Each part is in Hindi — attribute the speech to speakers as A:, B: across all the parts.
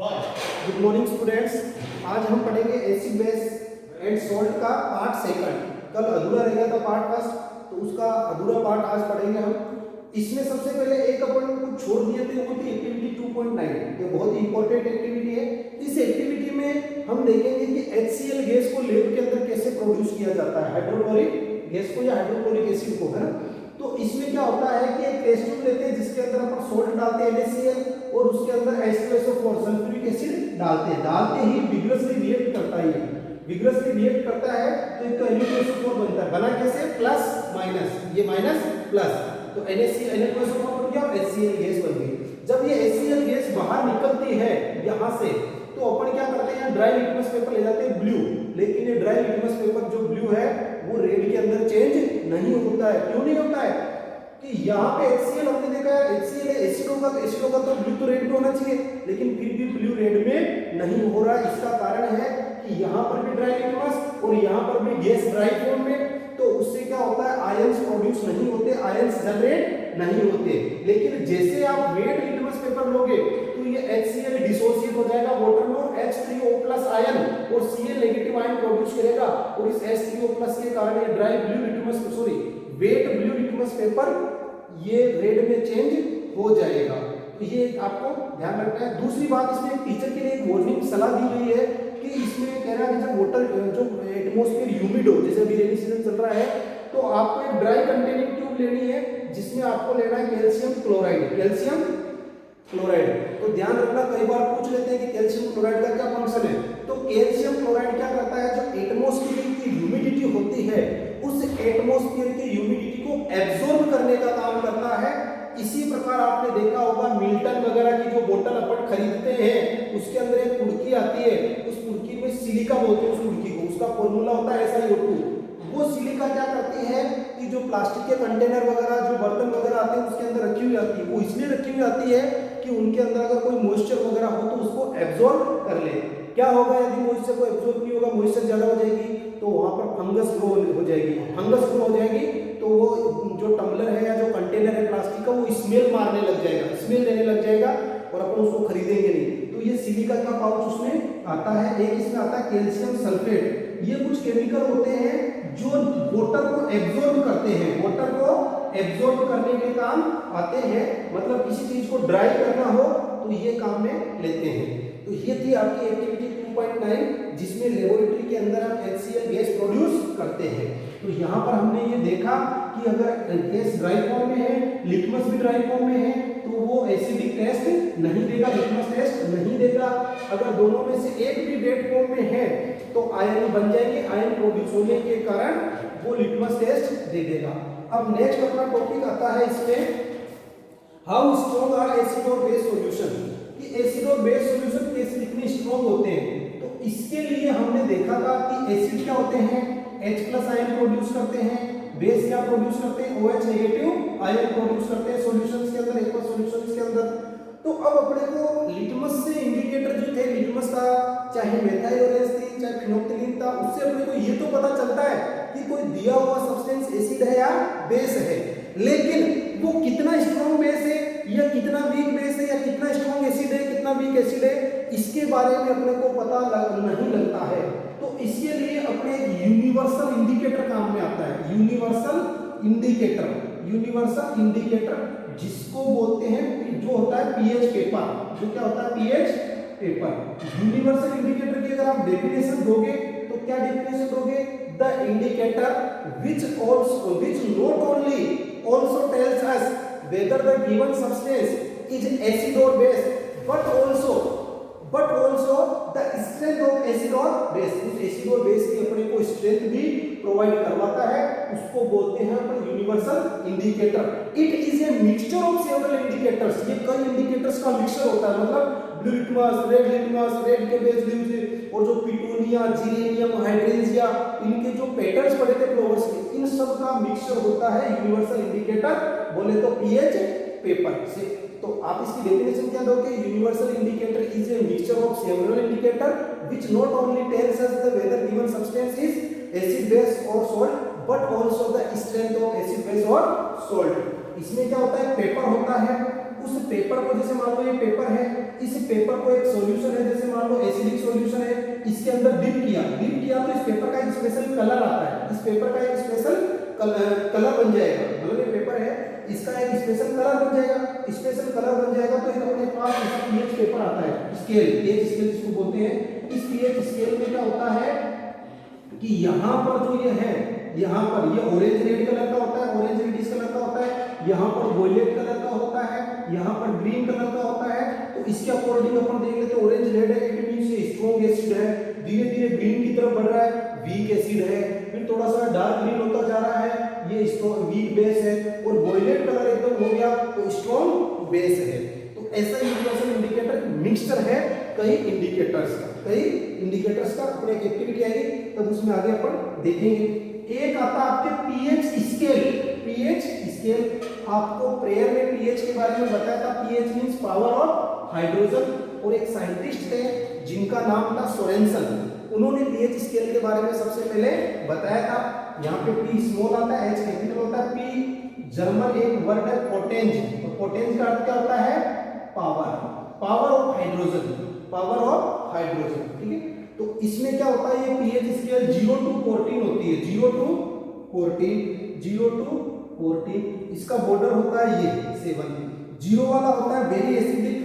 A: Good morning students. आज हम पढ़ेंगे एसिड बेस एंड सॉल्ट का पार्ट सेकंड। कल अधूरा रह गया था पार्ट फर्स्ट, तो उसका अधूरा पार्ट आज पढ़ेंगे हम। इसमें सबसे पहले एक अपन कुछ छोड़ दिए थे, वो थी एक्टिविटी 2.9। ये बहुत ही इंपॉर्टेंट एक्टिविटी है। इस एक्टिविटी में हम देखेंगे कि HCl गैस को लैब के अंदर कैसे प्रोड्यूस किया जाता है, हाइड्रोक्लोरिक गैस को या हाइड्रोक्लोरिक एसिड को, है ना। तो इसमें क्या होता है कि एक टेस्ट ट्यूब लेते हैं जिसके अंदर अपन सोल्ट डालते हैं NaCl और उसके अंदर H2SO4 सल्फ्यूरिक एसिड डालते ही विग्रसली रिएक्ट करता है। विग्रसली रिएक्ट करता है तो एक तो Na2SO4 बनता है। बना कैसे? प्लस माइनस, ये माइनस प्लस, तो Na2SO4 बन गया और HCl गैस बन गई। जब ये HCl गैस बाहर निकलती है यहां से, तो अपन क्या करते हैं, ड्राई लिटमस पेपर ले जाते हैं ब्लू। लेकिन ये ड्राई लिटमस पेपर जो ब्लू है वो रेड के अंदर चेंज नहीं होता है। क्यों नहीं होता है? कि यहाँ पे HCl हमने देखा है, HCl एसिड होगा तो एसिड होगा तो ब्लू तो रेड में होना चाहिए, लेकिन फिर भी ब्लू रेड में नहीं हो रहा है। इसका कारण है कि यहाँ पर भी ड्राई लिटमस और यहाँ पर भी गैस ड्राई फॉर्म में, तो उससे क्या होता है, आयंस प्रोड्यूस नहीं होते, आयंस जनरेट नहीं होते। लेकिन जैसे आप वेट लिटमस पेपर लोगे तो ये HCl डिसोसिएट हो जाएगा वाटर में, H3O+ आयन और Cl नेगेटिव आयन प्रोड्यूस करेगा, और इस H3O+ के कारण ये dry blue litmus wet blue litmus paper ये रेड में चेंज हो जाएगा। तो ये आपको ध्यान रखना है। दूसरी बात, इसमें एक टीचर के लिए एक वार्निंग सलाह दी गई है कि इसमें कह रहा है कि जब वाटर जो एटमॉस्फेयर ह्यूमिड हो, जैसे अभी रेनी सीजन चल रहा है, तो आपको एक ड्राई कंटेनिंग ट्यूब लेनी है जिसमें आपको लेना है कैल्शियम क्लोराइड। तो ध्यान रखना, कई बार पूछ लेते हैं कि कैल्शियम क्लोराइड का क्या फंक्शन है। तो कैल्शियम क्लोराइड क्या करता है, जो एटमॉस्फेयर की ह्यूमिडिटी होती है उस एटमॉस्फेयर की ह्यूमिडिटी को एब्जॉर्ब करने का काम करता है। इसी प्रकार आपने देखा होगा मिल्टन वगैरह की जो बोतल अपन खरीदते हैं उसके अंदर एक कुड़की आती है, उस कुड़की में सिलिका बोलते हैं उस कुड़की को, उसका फॉर्मूला होता है SiO2। वो सिलिका क्या करती है कि जो प्लास्टिक के कंटेनर वगैरह, जो बर्तन वगैरह आते हैं उसके अंदर रखी हुई आती है, वो इसलिए रखी हुई आती है कि उनके अंदर अगर कोई मॉइस्चर वगैरह हो तो उसको एब्जॉर्ब कर ले। क्या होगा, यदि मॉइस्चर को एब्जॉर्ब नहीं होगा, मॉइस्चर ज्यादा हो जाएगी तो वहां पर फंगस ग्रो हो जाएगी। फंगस ग्रो हो जाएगी तो वो जो टम्बलर है या जो कंटेनर है प्लास्टिक का, वो स्मेल मारने लग जाएगा, स्मेल देने लग जाएगा और अपन उसको खरीदेंगे नहीं। तो ये सिलिका का पाउच उसमें आता है। एक इसमें आता है कैल्शियम सल्फेट। ये कुछ केमिकल होते हैं जो वाटर को एब्जॉर्ब करते हैं, वाटर को एब्जॉर्ब करने के काम आते हैं। मतलब किसी चीज को ड्राई करना हो तो ये काम में लेते हैं। तो ये थी आपकी एक्टिविटी 2.9 जिसमें लेबोरेटरी के अंदर हम HCl गैस प्रोड्यूस करते हैं। तो यहाँ पर हमने ये देखा कि अगर गैस ड्राई फॉर्म में है, लिटमस भी ड्राई फॉर्म में है, तो वो एसिडिक टेस्ट नहीं देगा, लिटमस टेस्ट नहीं देगा। अगर दोनों में से एक भी वेट फॉर्म में है तो आयन बन जाएंगे, आयन प्रोड्यूस होने के कारण वो लिटमस टेस्ट दे देगा। अब नेक्स्ट अपना टॉपिक आता है इसमें, हाउ स्ट्रॉन्ग आर एसिड और बेस सॉल्यूशन, कि एसिड और बेस सॉल्यूशन कैसे कितने स्ट्रॉन्ग होते हैं। तो इसके लिए हमने देखा था कि एसिड क्या होते हैं, H+ आयन प्रोड्यूस करते हैं, बेस क्या प्रोड्यूस करते हैं, OH नेगेटिव आयन प्रोड्यूस करते हैं सॉल्यूशंस के अंदर, एक्वस सॉल्यूशंस के अंदर। तो अब अपने को लिटमस से इंडिकेटर जो थे लिटमस का, चाहे मेथाइल ऑरेंज थी चाहे फिनोक्टिलीन था, उससे अपने को ये तो पता चलता है कि कोई दिया हुआ सब्सटेंस एसिड है या बेस है, लेकिन वो कितना स्ट्रॉन्ग बेस है या कितना वीक बेस है या कितना स्ट्रॉन्ग एसिड है कितना वीक एसिड है, इसके बारे में अपने को पता नहीं लगता है। तो इसके लिए अपने यूनिवर्सल इंडिकेटर काम में आता है। यूनिवर्सल इंडिकेटर जिसको बोलते हैं, जो होता है pH पेपर, जो क्या होता है pH पेपर। यूनिवर्सल इंडिकेटर की अगर आप डेफिनेशन दोगे तो क्या डेफिनेशन दोगे, the indicator which not only also tells us whether the given substance is acid or base but also the strength of acid or base। उस एसिड और बेस की अपने को स्ट्रेंथ भी प्रोवाइड करवाता है, उसको बोलते हैं अपन universal indicator. It is a mixture of several indicators, ये कई इंडिकेटर्स का मिक्सचर होता है। मतलब ब्लू लिटमस, रेड के बेस लीव्स और जो पिटूनिया, जीरेनियम, हाइड्रेंजिया, इनके जो पैटर्न्स पड़े थे फ्लावर्स के, इन सब का मिक्सचर होता है यूनिवर्सल इंडिकेटर, बोले तो pH पेपर से। तो आप इसकी डेफिनेशन क्या दोगे, universal indicator is a mixture of several indicator which not only tells us the whether given substance is acid base और salt but also the strength of acid base और सॉल्ट। इसमें क्या होता है, पेपर होता है उस पेपर को, जैसे मान लो ये पेपर है, इस पेपर को एक सॉल्यूशन है, जैसे मान लो एसिडिक सॉल्यूशन है, इसके अंदर डिप किया तो इस पेपर का एक स्पेशल कलर आता है, इस पेपर का एक स्पेशल कलर बन जाएगा, मतलब ये पेपर है इसका एक स्पेशल कलर बन जाएगा, स्पेशल कलर बन जाएगा तो अपने पास ऐसा पीएच पेपर आता है, स्केल, पीएच स्केल जिसको बोलते हैं। इस पीएच स्केल में क्या होता है कि यहाँ पर जो ये है, यहाँ पर ये ऑरेंज रेड कलर का होता है, ऑरेंज रेडिश कलर का होता है, यहाँ पर वॉयलेट कलर का होता है, यहाँ पर ग्रीन कलर का होता है। तो इसके अकॉर्डिंग अपन देख लेते हैं, ऑरेंज रेड है, इट मींस ये स्ट्रॉन्ग एसिड है, धीरे धीरे ग्रीन की तरफ बढ़ रहा है, वीक एसिड है, फिर थोड़ा सा डार्क ग्रीन होता जा रहा है, ये स्ट्रॉन्ग वीक बेस है, और वॉयलेट कलर एकदम हो गया तो स्ट्रॉन्ग बेस है। तो ऐसा यूनिवर्सल इंडिकेटर मिक्सचर है कई इंडिकेटर्स का अपने एक एक्टिविटी आएगी तब उसमें आगे अपन देखेंगे। एक आता आपके पीएच स्केल, आपको प्रेयर में पीएच के बारे में बताया था, pH means power of hydrogen, और एक साइंटिस्ट थे जिनका नाम था सोरेनसन, उन्होंने पीएच स्केल के बारे में सबसे पहले बताया था। यहाँ पे पी स्मॉल आता है, एच कैपिटल होता है, पी जर्मन एक वर्ड है पोटेंज, और पोटेंज का अर्थ क्या होता है? पावर ऑफ हाइड्रोजन, ठीक है। तो इसमें क्या होता है, ये पीएच स्केल 0 to 14 होती है, 0 to 14, इसका बॉर्डर होता है ये 7, 0 वाला होता है वेरी एसिडिक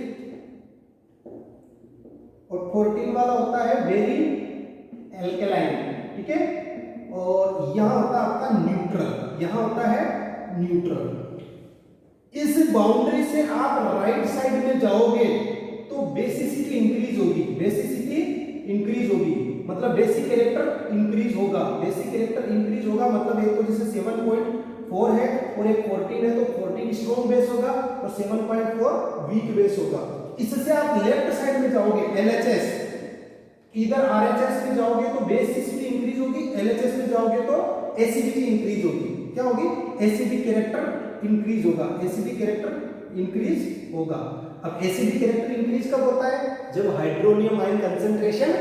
A: और 14 वाला होता है वेरी एल्कलाइन, ठीक है। और यहाँ होता है आपका न्यूट्रल, इस बाउंड्री से आप राइट साइड में जाओगे तो बेसिसिटी इंक्रीज होगी, मतलब बेसिक कैरेक्टर इंक्रीज होगा, मतलब एक तो जैसे 7.4 है और एक 14 है, तो 14 स्ट्रॉन्ग बेस होगा और 7.4 वीक बेस होगा। इससे आप लेफ्ट साइड में जाओगे LHS, इधर RHS में जाओगे तो बेसिसिटी इंक्रीज होगी, LHS में जाओगे तो एसिडिटी इंक्रीज होगी। क्या होगी? एसिडिक कैरेक्टर इंक्रीज होगा। अब एसिडिक कैरेक्टर इंक्रीज कब होता है? जब हाइड्रोनियम आयन कंसंट्रेशन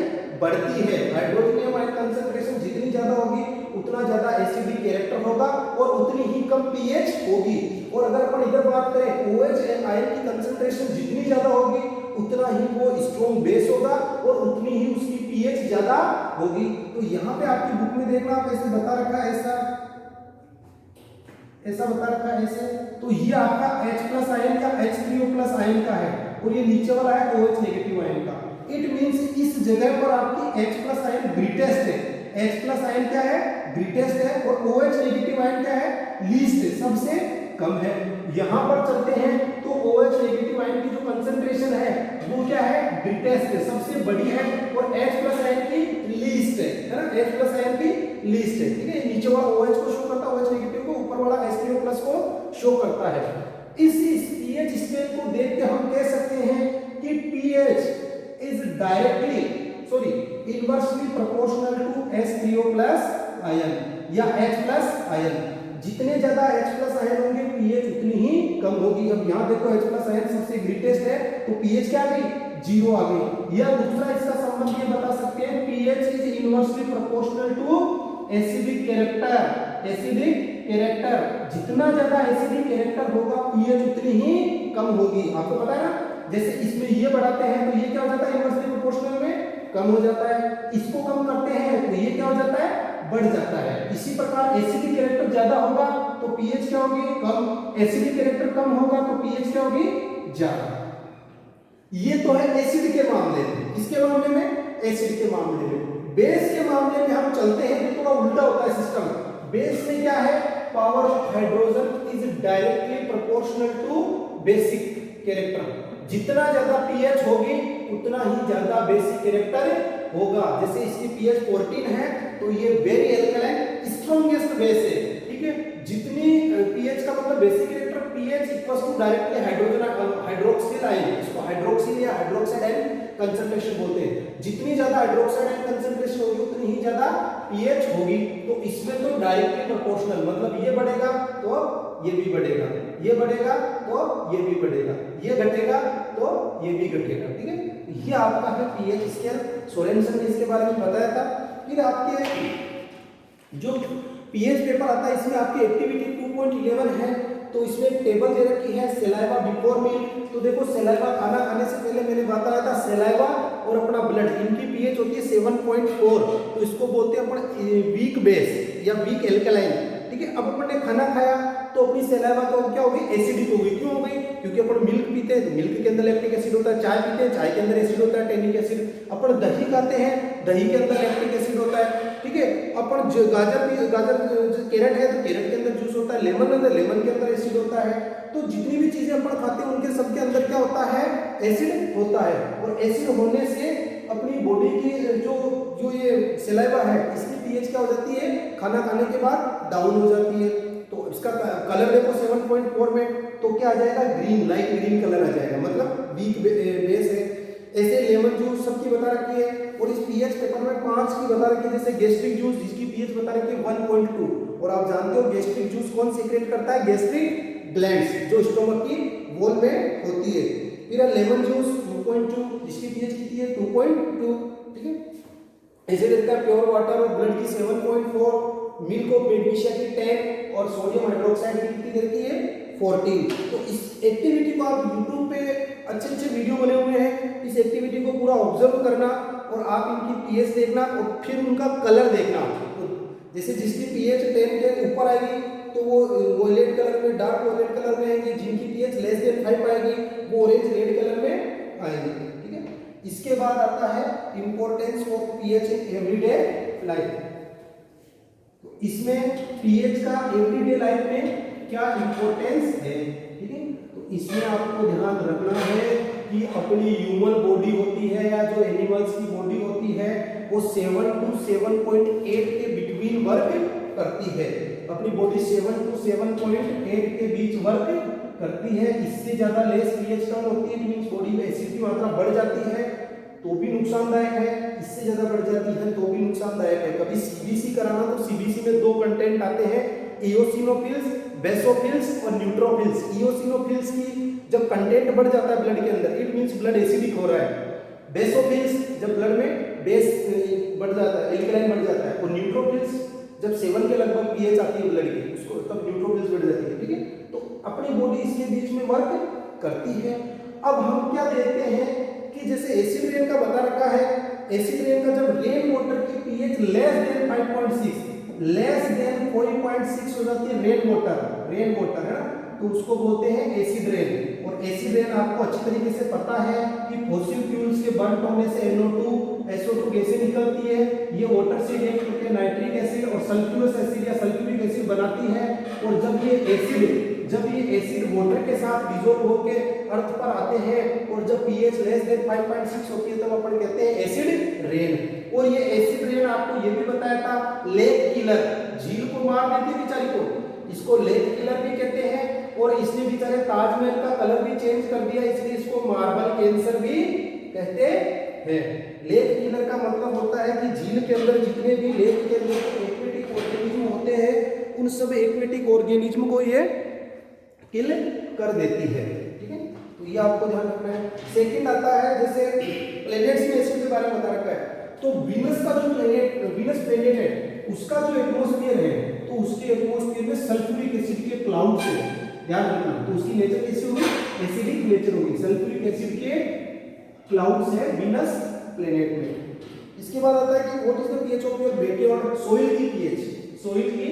A: बढ़ती है। हाइड्रोनियम आयन कंसंट्रेशन जितनी ज्यादा होगी उतना ज्यादा एसिडिक कैरेक्टर होगा और उतनी ही कम पीएच होगी। और अगर अपन इधर बात करें, OH आयन की कंसंट्रेशन जितनी ज्यादा होगी उतना ही वो स्ट्रॉन्ग बेस होगा और उतनी ही उसकी पीएच ज्यादा होगी। तो यहाँ पे आपकी बुक में देखना, आप ऐसे बता रखा है, ऐसा बता रखा है ऐसे। तो ये आपका H+ आयन या H3O+ आयन का है और ये नीचे वाला है OH नेगेटिव आयन का। इट मींस इस जगह पर आपकी H+ आयन ग्रेटेस्ट है। H+ आयन क्या है? ग्रेटेस्ट है। और OH नेगेटिव आयन क्या है? लीस्ट है, सबसे कम है। यहां पर चलते हैं तो OH नेगेटिव आयन की जो कंसंट्रेशन है वो क्या है? ग्रेटेस्ट है, सबसे बड़ी है। और H+ आयन की लीस्ट है ना, H+ आयन की लीस्ट है, ठीक है। नीचे वाला OH को शो करता है, OH नेगेटिव को, ऊपर वाला H3O+ को शो करता है। इस pH स्केल को देख के हम कह सकते हैं कि pH is inversely proportional to H3O+ ion या H+ आयन। जितने ज्यादा H+ आयन होंगे pH उतनी ही कम होगी। अब यहाँ देखो H+ आयन सबसे ग्रेटेस्ट है तो pH क्या आ गई? 0 आ गई। या दूसरा इसका संबंध ये बता सकते हैं, pH is inversely proportional to acidic character. जितना ज्यादा एसिडिक कैरेक्टर होगा pH उतनी ही कम होगी। आपको पता है ना, जैसे इसमें ये बढ़ाते हैं तो ये क्या हो जाता है? इनवर्सली प्रोपोर्शनल में कम हो जाता है। इसको कम करते हैं तो ये क्या हो जाता है? बढ़ जाता है। इसी प्रकार एसिडिक कैरेक्टर ज्यादा होगा तो pH क्या होगी? कम। एसिडिक कैरेक्टर कम होगा तो pH क्या होगी? ज्यादा। ये तो है एसिड के मामले में। किसके मामले में? एसिड के मामले में। बेस के मामले में हम चलते हैं तो थोड़ा उल्टा होता है सिस्टम। बेस में क्या है? Power of hydrogen is directly proportional to basic character. जितना ज्यादा pH होगी उतना ही ज्यादा बेसिक कैरेक्टर होगा। जैसे इसकी pH 14 है तो ये वेरी एल्कलाइन स्ट्रॉन्गेस्ट बेस है, ठीक है। जितनी pH का मतलब basic character pH equals to directly hydroxyl ion, इसको हाइड्रोक्सिल या हाइड्रोक्साइड आयन कंसंट्रेशन बोलते हैं। जितनी ज्यादा हाइड्रोक्साइड आयन कंसंट्रेशन होगी उतनी ही ज्यादा pH होगी। तो इसमें तो डायरेक्टली प्रोपोर्शनल, मतलब ये बढ़ेगा तो ये भी बढ़ेगा, ये बढ़ेगा तो ये भी बढ़ेगा, ये घटेगा तो ये भी घटेगा, ठीक है। ये आपका है pH स्केल। सोरेनसन ने इसके बारे में बताया था। फिर आपके जो pH पेपर आता है इसमें आपकी एक्टिविटी 2.11 है। तो इसमें एक टेबल दे रखी है सलाइवा बिफोर मील। तो देखो सलाइवा खाना खाने से पहले मैंने बताया था सलाइवा और अपना ब्लड इनकी पीएच होती है 7.4, तो इसको बोलते हैं अपन वीक बेस या वीक एल्कलाइन। ठीक है, अब अपन ने खाना खाया तो अपनी सलाइवा तो क्या हो गई, एसिडिक हो गई। क्यों हो गई? क्योंकि अपन मिल्क पीते हैं तो मिल्क के अंदर लैक्टिक एसिड होता है, चाय पीते हैं चाय के अंदर एसिड होता है टैनिक एसिड, अपन दही खाते हैं दही के अंदर लैक्टिक एसिड होता है। ठीक है, अपन गाजर कैरेट है तो कैरेट के अंदर जूस होता है, लेमन के अंदर एसिड होता है। तो जितनी भी चीजें अपन खाते हैं उनके सबके अंदर क्या होता है, एसिड होता है। और एसिड होने से अपनी बॉडी की जो ये सलाइवा है इसकी पीएच क्या हो जाती है, खाना खाने के बाद डाउन हो जाती है। तो इसका कलर देखो 7.4 में तो क्या आ जाएगा, ग्रीन, लाइट ग्रीन कलर आ जाएगा, मतलब वीक बेस है। ऐसे लेमन जूस सबकी बता रखी है। और इस पीएच पेपर में 5 की बता रखी है, जैसे गैस्ट्रिक जूस जिसकी पीएच बता रखी है 1.2। और आप जानते हो गैस्ट्रिक जूस कौन सीक्रेट करता है, गैस्ट्रिक ग्लैंड्स जो स्टोमक की वॉल में होती है। फिर लेमन जूस 2.2 जिसकी पीएच कितनी है 2.2। ठीक है, ऐसे रहता है प्योर वाटर और ब्लड की 7.4, मिल्क और मैग्नीशिया की 10 और सोडियम हाइड्रोक्साइड की कितनी रहती है 14। तो इस एक्टिविटी को आप YouTube पे अच्छे वीडियो बने हुए हैं, इस एक्टिविटी को पूरा ऑब्जर्व करना और आप इनकी पीएच देखना और फिर उनका कलर देखना। तो जैसे जिसकी पीएच 10 के ऊपर आएगी तो वो वॉयलेट कलर में, डार्क वॉयलेट कलर में आएगी, जिनकी पीएच लेस देन 5 आएगी वो ऑरेंज रेड कलर में आएगी। ठीक है, इसके बाद आता है importance of pH in everyday life. तो इसमें पीएच का एवरीडे लाइफ में क्या इंपॉर्टेंस है। ठीक है, तो इसमें आपको ध्यान रखना है कि अपनी ह्यूमन बॉडी होती है या जो एनिमल्स की बॉडी होती है वो 7 to 7.8 के बिटवीन वर्क करती है। अपनी बॉडी 7 to 7.8 के बीच वर्क करती है। इससे ज्यादा लेस पीएच कम होती है, मींस बॉडी में एसिड की मात्रा बढ़ जाती है तो भी नुकसानदायक है, इससे ज्यादा बढ़ जाती है तो भी नुकसानदायक है। कभी सीबीसी कराना तो सीबीसी में 2 कंटेंट आते हैं, इओसिनोफिल्स, बेसोफिल्स और न्यूट्रोफिल्स। इओसिनोफिल्स की जब कंटेंट बढ़ जाता है ब्लड के अंदर इट मींस ब्लड एसिडिक हो रहा है। बेसोफिल्स जब ब्लड में बेस बढ़ जाता है, एल्कलाइन बढ़ जाता है। और न्यूट्रोफिल्स जब 7 के लगभग पीएच आती है ब्लड की उसको तब न्यूट्रोफिल्स बढ़ जाती है। ठीक है, तो अपनी बॉडी इसके बीच में वर्क करती है। अब हम क्या देखते हैं कि जैसे एसिड रेन का बता रखा है, एसिड रेन का जब रेन वाटर की pH less than 5.6 less than 4.6 हो जाती है रेन वाटर है ना, तो उसको बोलते हैं एसिड रेन। और एसिड रेन आपको अच्छी तरीके से पता है कि फॉसिल फ्यूल्स के बर्न होने से NO2 SO2 गैसें निकलती है, ये वाटर से रिएक्ट होकर नाइट्रिक एसिड और सल्फ्यूरस एसिड या सल्फ्यूरिक एसिड बनाती है। और जब ये एसिड वाटर के साथ डिसॉल्व होकर अर्थ पर आते हैं और जब पीएच लेस देन 5.6 होती है तब अपन कहते हैं एसिड रेन। और ये एसिड रेन आपको ये भी बताया था लेक किलर, झील को मार देती है बेचारी को, इसको लेक किलर भी कहते हैं। और इसने बेचारे ताजमहल का कलर भी चेंज कर दिया इसलिए इसको मार्बल कैंसर भी कहते हैं। लेक किलर का मतलब होता है कि झील के अंदर जितने भी लेक के अंदर एक्वेटिक ऑर्गेनिज्म होते हैं उन सब एक्वेटिक ऑर्गेनिज्म को ये किल कर देती है। ठीक है, तो ये आपको ध्यान रखना है। सेकंड आता है जैसे प्लैनेट्स में एसिड के बारे में बता रखा है, तो वीनस का जो प्लैनेट है उसका जो एटमॉस्फेयर है तो उसके एटमॉस्फेयर में सल्फ्यूरिक एसिड के क्लाउड्स है, ध्यान रखना। तो उसकी नेचर कैसी होगी, एसिडिक नेचर होगी, सल्फ्यूरिक एसिड के क्लाउड्स है वीनस प्लैनेट में। इसके बाद आता है कि what is the pH of your backyard, soil की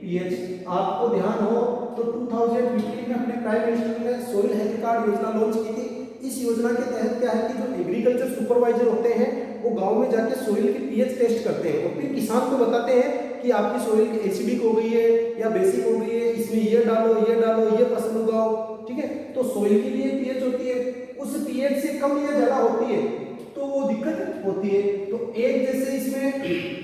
A: पीएच आपको ध्यान हो तो 2015 में अपने प्राइम मिनिस्टर ने सोइल हेल्थ कार्ड योजना लॉन्च की थी। इस योजना के तहत क्या है कि जो एग्रीकल्चर सुपरवाइजर होते हैं वो गांव में जाके सोइल की पीएच टेस्ट करते हैं और फिर किसान को बताते हैं कि आपकी सोइल एसिडिक हो गई है या बेसिक हो गई है, इसमें ये डालो, ये फसल उगाओ। ठीक है, तो सोइल की भी एक पीएच होती है, उस पीएच से कम या ज्यादा होती है तो वो दिक्कत होती है। तो एक जैसे इसमें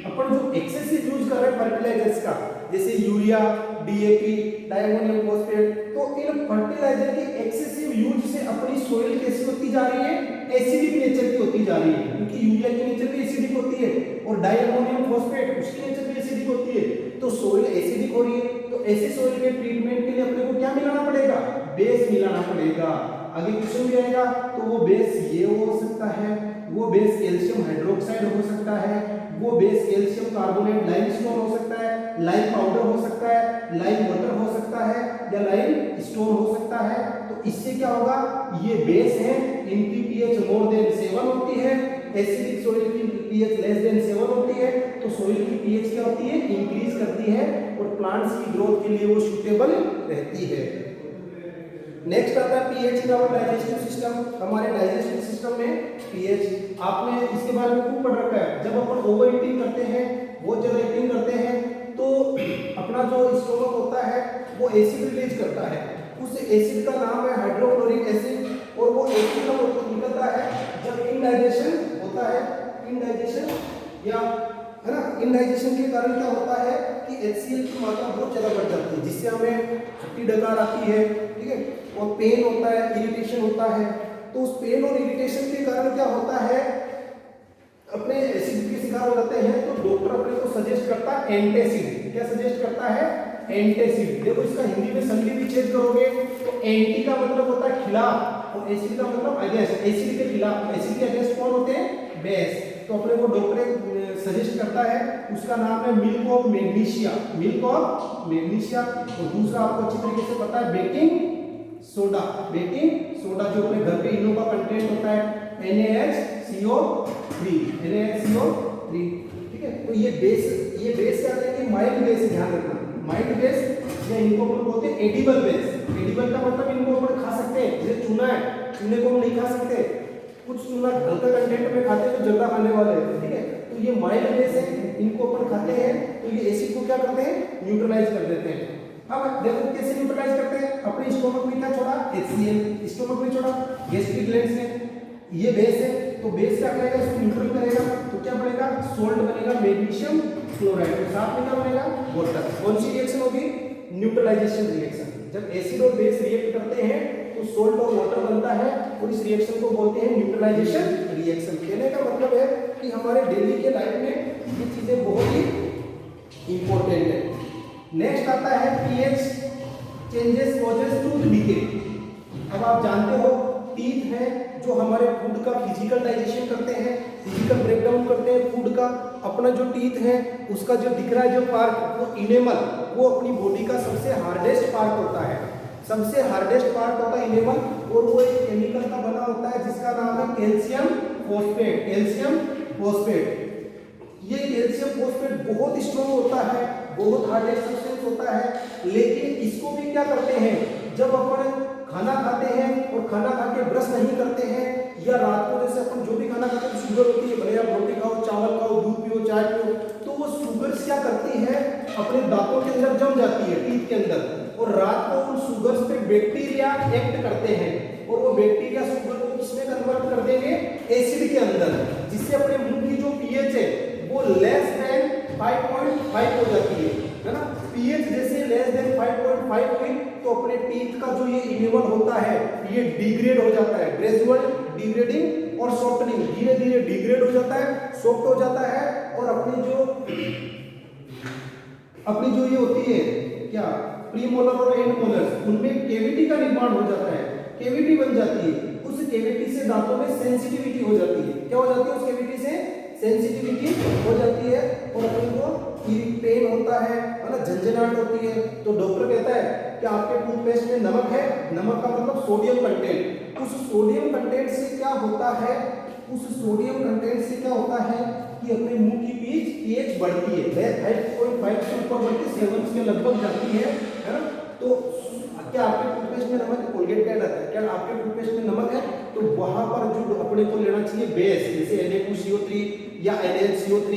A: अपन जो एक्सेसिव यूज कर रहे हैं फर्टिलाइजर्स का, जैसे यूरिया, डीएपी, डायमोनियम फॉस्फेट, तो इन फर्टिलाइजर के एक्सेसिव यूज से अपनी सोइल कैसी होती जा रही है, एसिडिक नेचर की होती जा रही है, क्योंकि यूरिया की नेचर भी एसिडिक होती है और डायमोनियम फॉस्फेट उसकी नेचर भी एसिडिक होती है। तो सोइल एसिडिक हो रही है तो ऐसे सोइल के ट्रीटमेंट के लिए अपने को क्या मिलाना पड़ेगा, बेस मिलाना पड़ेगा। आगे क्वेश्चन भी आएगा तो वो बेस ये हो सकता है, वो बेस कैल्शियम हाइड्रोक्साइड हो सकता है, वो बेस कैल्शियम कार्बोनेट लाइमस्टोन हो सकता है, लाइम पाउडर हो सकता है, लाइम वाटर हो सकता है, या लाइम स्टोन हो सकता है। तो इससे क्या होगा, ये बेस है, इनकी पीएच मोर देन 7 होती है, एसिडिक सॉइल की पीएच लेस देन 7 होती है, तो सॉइल की पीएच क्या होती है, इंक्रीज करती है और प्लांट्स की ग्रोथ के लिए वो सूटेबल रहती है। नेक्स्ट आता है pH in our digestive system. हमारे डाइजेस्टिव सिस्टम में पीएच, आपने इसके बारे में खूब पढ़ रखा है। जब अपन ओवर ईटिंग करते हैं, बहुत ज्यादा ईटिंग करते हैं, तो अपना जो स्टोमक होता है वो एसिड रिलीज करता है। उस एसिड का नाम है हाइड्रोक्लोरिक एसिड, और वो एसिड का निकलता है जब इनडाइजेशन होता है। इनडाइजेशन या है ना, इनडाइजेशन के कारण क्या होता है कि HCl की मात्रा बहुत ज़्यादा बढ़ जाती है, जिससे हमें खट्टी डकार आती है, ठीक है, और पेन होता है, इरिटेशन होता है। तो उस पेन और इरिटेशन के कारण क्या होता है, अपने एसिड के शिकार हो जाते हैं, तो डॉक्टर अपने को सजेस्ट करता है एंटासिड। क्या सजेस्ट करता है, एंटासिड। देखो इसका हिंदी में संधि विच्छेद करोगे तो एंटी का मतलब होता है खिलाफ और एसिड का मतलब अगेंस्ट। एसिड के खिलाफ, एसिड के अगेंस्ट कौन होते हैं, बेस। तो अपने को डॉक्टर सजेस्ट करता है, उसका नाम है milk of magnesia, milk of magnesia. और दूसरा आपको अच्छी तरीके से पता है बेकिंग सोडा। बेकिंग सोडा जो अपने घर पे इनो का कंटेंट होता है NaHCO3, NaHCO3, ठीक है। तो ये बेस क्या करेंगे, माइल्ड बेस, ध्यान रखना, माइल्ड बेस या इनको अपन बोलते हैं एडिबल बेस। एडिबल का मतलब इनको अपन खा सकते हैं, जैसे चूना है, चूने को हम नहीं खा सकते, कुछ चूना हल्का कंटेंट में खाते हैं तो जल्दा खाने वाले हैं, ठीक है। तो ये माइल्ड बेस है, इनको अपन खाते हैं तो ये एसिड को क्या करते हैं, न्यूट्रलाइज कर देते हैं। अब देखो कैसे न्यूट्रलाइज करते हैं, अपने स्टोमक में क्या छोड़ा, HCl, स्टोमक में छोड़ा गैस्ट्रिक ग्लैंड से, ये बेस है, तो बेस क्या करेगा, इसको न्यूट्रल करेगा, तो क्या बनेगा, सोल्ट बनेगा मैग्नीशियम क्लोराइड, और साथ में क्या बनेगा, वाटर। कौन सी रिएक्शन होगी, न्यूट्रलाइजेशन रिएक्शन। जब एसिड और बेस रिएक्ट करते हैं तो सोल्ट और वाटर बनता है, और इस रिएक्शन को बोलते हैं न्यूट्रलाइजेशन रिएक्शन। कहने का मतलब है कि हमारे डेली के लाइफ में ये चीजें बहुत ही इंपॉर्टेंट है। नेक्स्ट आता है pH changes causes tooth decay. अब आप जानते हो टीथ है जो हमारे फूड का फिजिकल डाइजेशन करते हैं, फिजिकल ब्रेकडाउन करते हैं फूड का। अपना जो टीथ है उसका जो दिख रहा है जो पार्ट, वो इनेमल, वो अपनी बॉडी का सबसे हार्डेस्ट पार्ट होता है, सबसे हार्डेस्ट पार्ट होता है इनेमल, और वो एक केमिकल का बना होता है जिसका नाम है कैल्शियम फॉस्फेट। कैल्शियम फॉस्फेट, ये कैल्शियम फॉस्फेट बहुत स्ट्रॉन्ग होता है, बहुत हार्डेस्ट सब्सटेंस होता है, लेकिन इसको भी क्या करते हैं, जब अपन खाना खाते हैं और खाना खा के ब्रश नहीं करते हैं, या रात को जैसे अपन जो भी खाना खाते हैं शुगर होती है, भले आप रोटी खाओ, चावल खाओ, दूध पियो, चाय पियो, तो वो शुगर्स क्या करती है, अपने दांतों के अंदर जम जाती है, टीथ के अंदर, और रात को उन शुगर्स पे बैक्टीरिया एक्ट करते हैं, और वो बैक्टीरिया शुगर को किसमें कन्वर्ट कर देंगे, एसिड के अंदर, जिससे अपने मुंह की जो पीएच है वो लेस देन 5.5 हो जाती है ना। पीएच जैसे लेस देन 5.5 हुई तो अपने टीथ का जो ये इनेमल होता है ये डिग्रेड हो जाता है, ग्रेजुअल डिग्रेडिंग और सॉफ्टनिंग, धीरे धीरे डिग्रेड हो जाता है, सॉफ्ट हो जाता है, और अपनी जो ये होती है क्या, प्रीमोलर और एंड मोलर्स, उनमें केविटी का निर्माण हो जाता है, केविटी बन जाती है। उस केविटी से दांतों में सेंसिटिविटी हो जाती है। क्या हो जाती है, उस केविटी से सेंसिटिविटी हो जाती है, और अपन को पेन होता है ना, झंझनाहट होती है। तो डॉक्टर कहता है कि आपके टूथपेस्ट में नमक है, नमक का मतलब सोडियम कंटेंट। उस सोडियम कंटेंट से क्या होता है, उस सोडियम कंटेंट से क्या होता है कि अपने मुंह की पीएच बढ़ती है, 5.5 से ऊपर बढ़ के 7 के लगभग जाती है ना। तो क्या आपके टूथपेस्ट में नमक, कोलगेट का रहता है, क्या आपके टूथपेस्ट में नमक है, तो वहां पर जो अपने को लेना चाहिए बेस, जैसे Na2CO3 या NaCO3,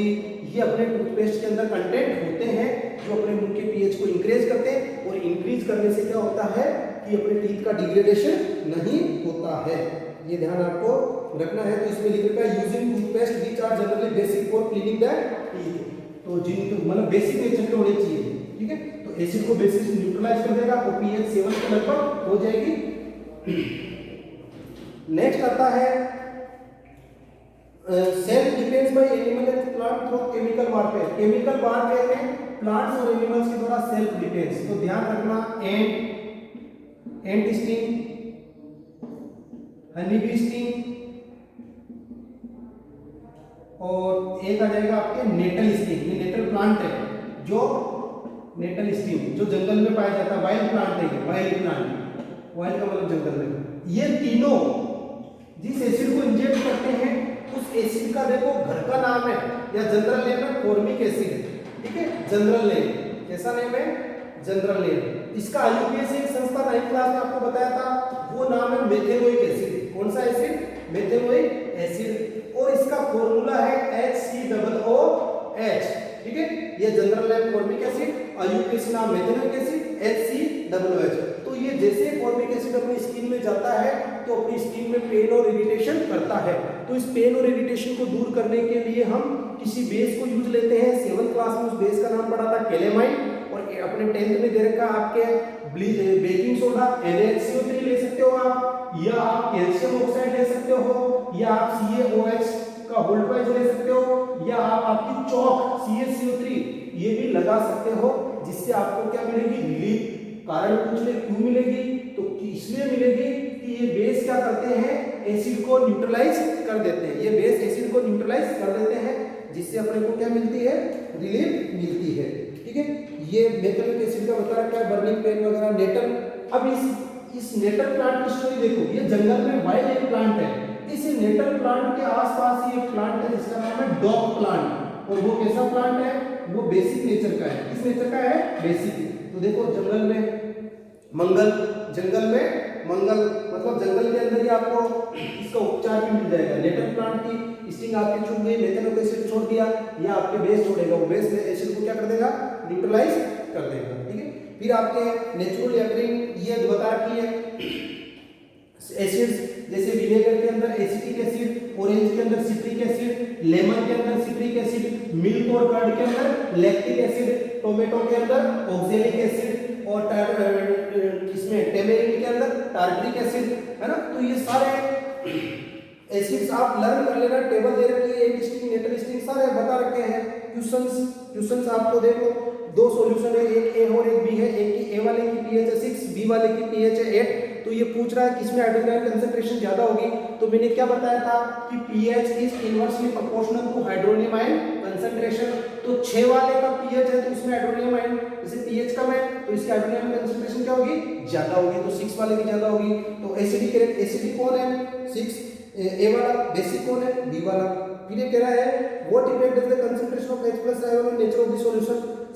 A: ये अपने टूथपेस्ट के अंदर कंटेंट होते हैं जो अपने मुंह के पीएच को इंक्रीज करते हैं, और इंक्रीज करने से क्या होता है कि अपने टीथ का डिग्रेडेशन नहीं होता है। ये ध्यान आपको रखना है। तो इसमें लिख रखा है using toothpaste which are generally basic for cleaning the teeth. तो जिन मतलब बेसिक नेचर के होने चाहिए, ठीक है। तो एसिड को बेसिस न्यूट्रलाइज कर देगा, और पीएच 7 के लगभग हो जाएगी। नेक्स्ट आता है self defence bye animal and plant through chemical warfare. Chemical warfare में प्लांट्स और एनिमल्स के द्वारा सेल्फ डिफेंस। तो ध्यान रखना, एंट स्टिंग, हनी बी स्टिंग, और एक आ जाएगा आपके नेटल स्टिंग। ये नेटल प्लांट है, जो नेटल स्टिंग जो जंगल में पाया जाता है, वाइल्ड प्लांट है, वाइल्ड प्लांट, वाइल्ड का मतलब जंगल में। ये तीनों जिस एसिड को इंजेक्ट करते हैं उस एसिड का देखो घर का नाम है या जनरल नेम है फॉर्मिक एसिड, ठीक है, जनरल नेम। कैसा नेम है? General name. इसका आईयूपीएसी एक संस्था 9th क्लास में आपको बताया था, वो नाम है मेथेनोइक एसिड। कौन सा एसिड? Methanoic acid. और इसका फॉर्मूला है HCOOH, ठीक है। ये general name formic acid, IUPAC नाम मेथेनोइक एसिड, HCOOH। तो ये जैसे फॉर्मिक एसिड अपनी स्किन में जाता है तो अपनी स्किन में पेन और इरिटेशन करता है। तो इस पेन और इरिटेशन को दूर करने के लिए हम किसी बेस को यूज लेते हैं। 7th क्लास में उस बेस का नाम पढ़ा था कैलेमाइन, और अपने 10th में दे रखा आपके बेकिंग सोडा NaHCO3 ले सकते हो आप, या आप कैल्शियम ऑक्साइड ले सकते हो, या आप CaOH का होल्ड वाइज ले सकते हो, या आप आपकी चौक CaCO3 ये भी लगा सकते हो, जिससे आपको क्या मिलेगी? रिलीफ। कारण पूछ ले क्यों मिलेगी? तो इसलिए मिलेगी कि ये बेस क्या करते हैं? एसिड को न्यूट्रलाइज कर देते हैं। ये बेस एसिड को न्यूट्रलाइज कर देते हैं, जिससे अपने को क्या मिलती है? रिलीफ मिलती है, ठीक है। ये मेथेनोइक एसिड का बता रखा है, बर्निंग पेन वगैरह, नेटल। अब इस नेटल प्लांट की स्टोरी देखो। ये जंगल में वाइल्ड एक प्लांट है। इस नेटल प्लांट के आसपास ही एक प्लांट है जिसका नाम है डॉग प्लांट। और वो कैसा प्लांट है? वो बेसिक नेचर का है। किस नेचर का है? बेसिक। तो देखो जंगल में मंगल, जंगल में मंगल मतलब जंगल के अंदर ही आपको इसका उपचार भी मिल जाएगा। नेटल प्लांट की स्टिंग आपकी चुभ गई, मेथेनोइक एसिड छोड़ दिया, या आपके बेस छोड़ेगा, वो बेस एसिड को क्या कर देगा? न्यूट्रलाइज कर देगा, ठीक है। फिर आपके नेचुरल एक्रिंग ये बता रखी है एसिड्स, जैसे विनेगर के अंदर एसिटिक एसिड, ऑरेंज के अंदर सिट्रिक एसिड, लेमन के अंदर सिट्रिक एसिड, मिल्क और कर्ड के अंदर लैक्टिक एसिड, टोमेटो के अंदर ऑक्सैलिक एसिड, और इसमें टेमेरिन के अंदर टार्ट्रिक एसिड, है ना। तो ये सारे एसिड्स आप लर्न कर लेना। टेबल दे रखी है, एक स्टिंग, नेटल स्टिंग, सारे बता रखे हैं। क्वेश्चंस आपको देखो, 2 सॉल्यूशन है, एक ए और एक बी है। एक की ए वाले की पीएच है 6, बी वाले की पीएच है 8। तो ये पूछ रहा है किसमें हाइड्रोजन कंसंट्रेशन ज्यादा होगी। तो मैंने क्या बताया था कि pH is inversely proportional to hydronium ion concentration. तो 6 वाले का पीएच है तो इसमें हाइड्रोनियम आयन, जैसे पीएच कम है तो इसकी हाइड्रोनियम कंसंट्रेशन क्या होगी? ज्यादा होगी। तो 6 वाले की ज्यादा होगी। तो एसिडिक कौन है? 6 ए वाला। बेसिक कौन है? बी वाला। फिर ये कह रहा है what effect does the concentration of H+ ion on nature of the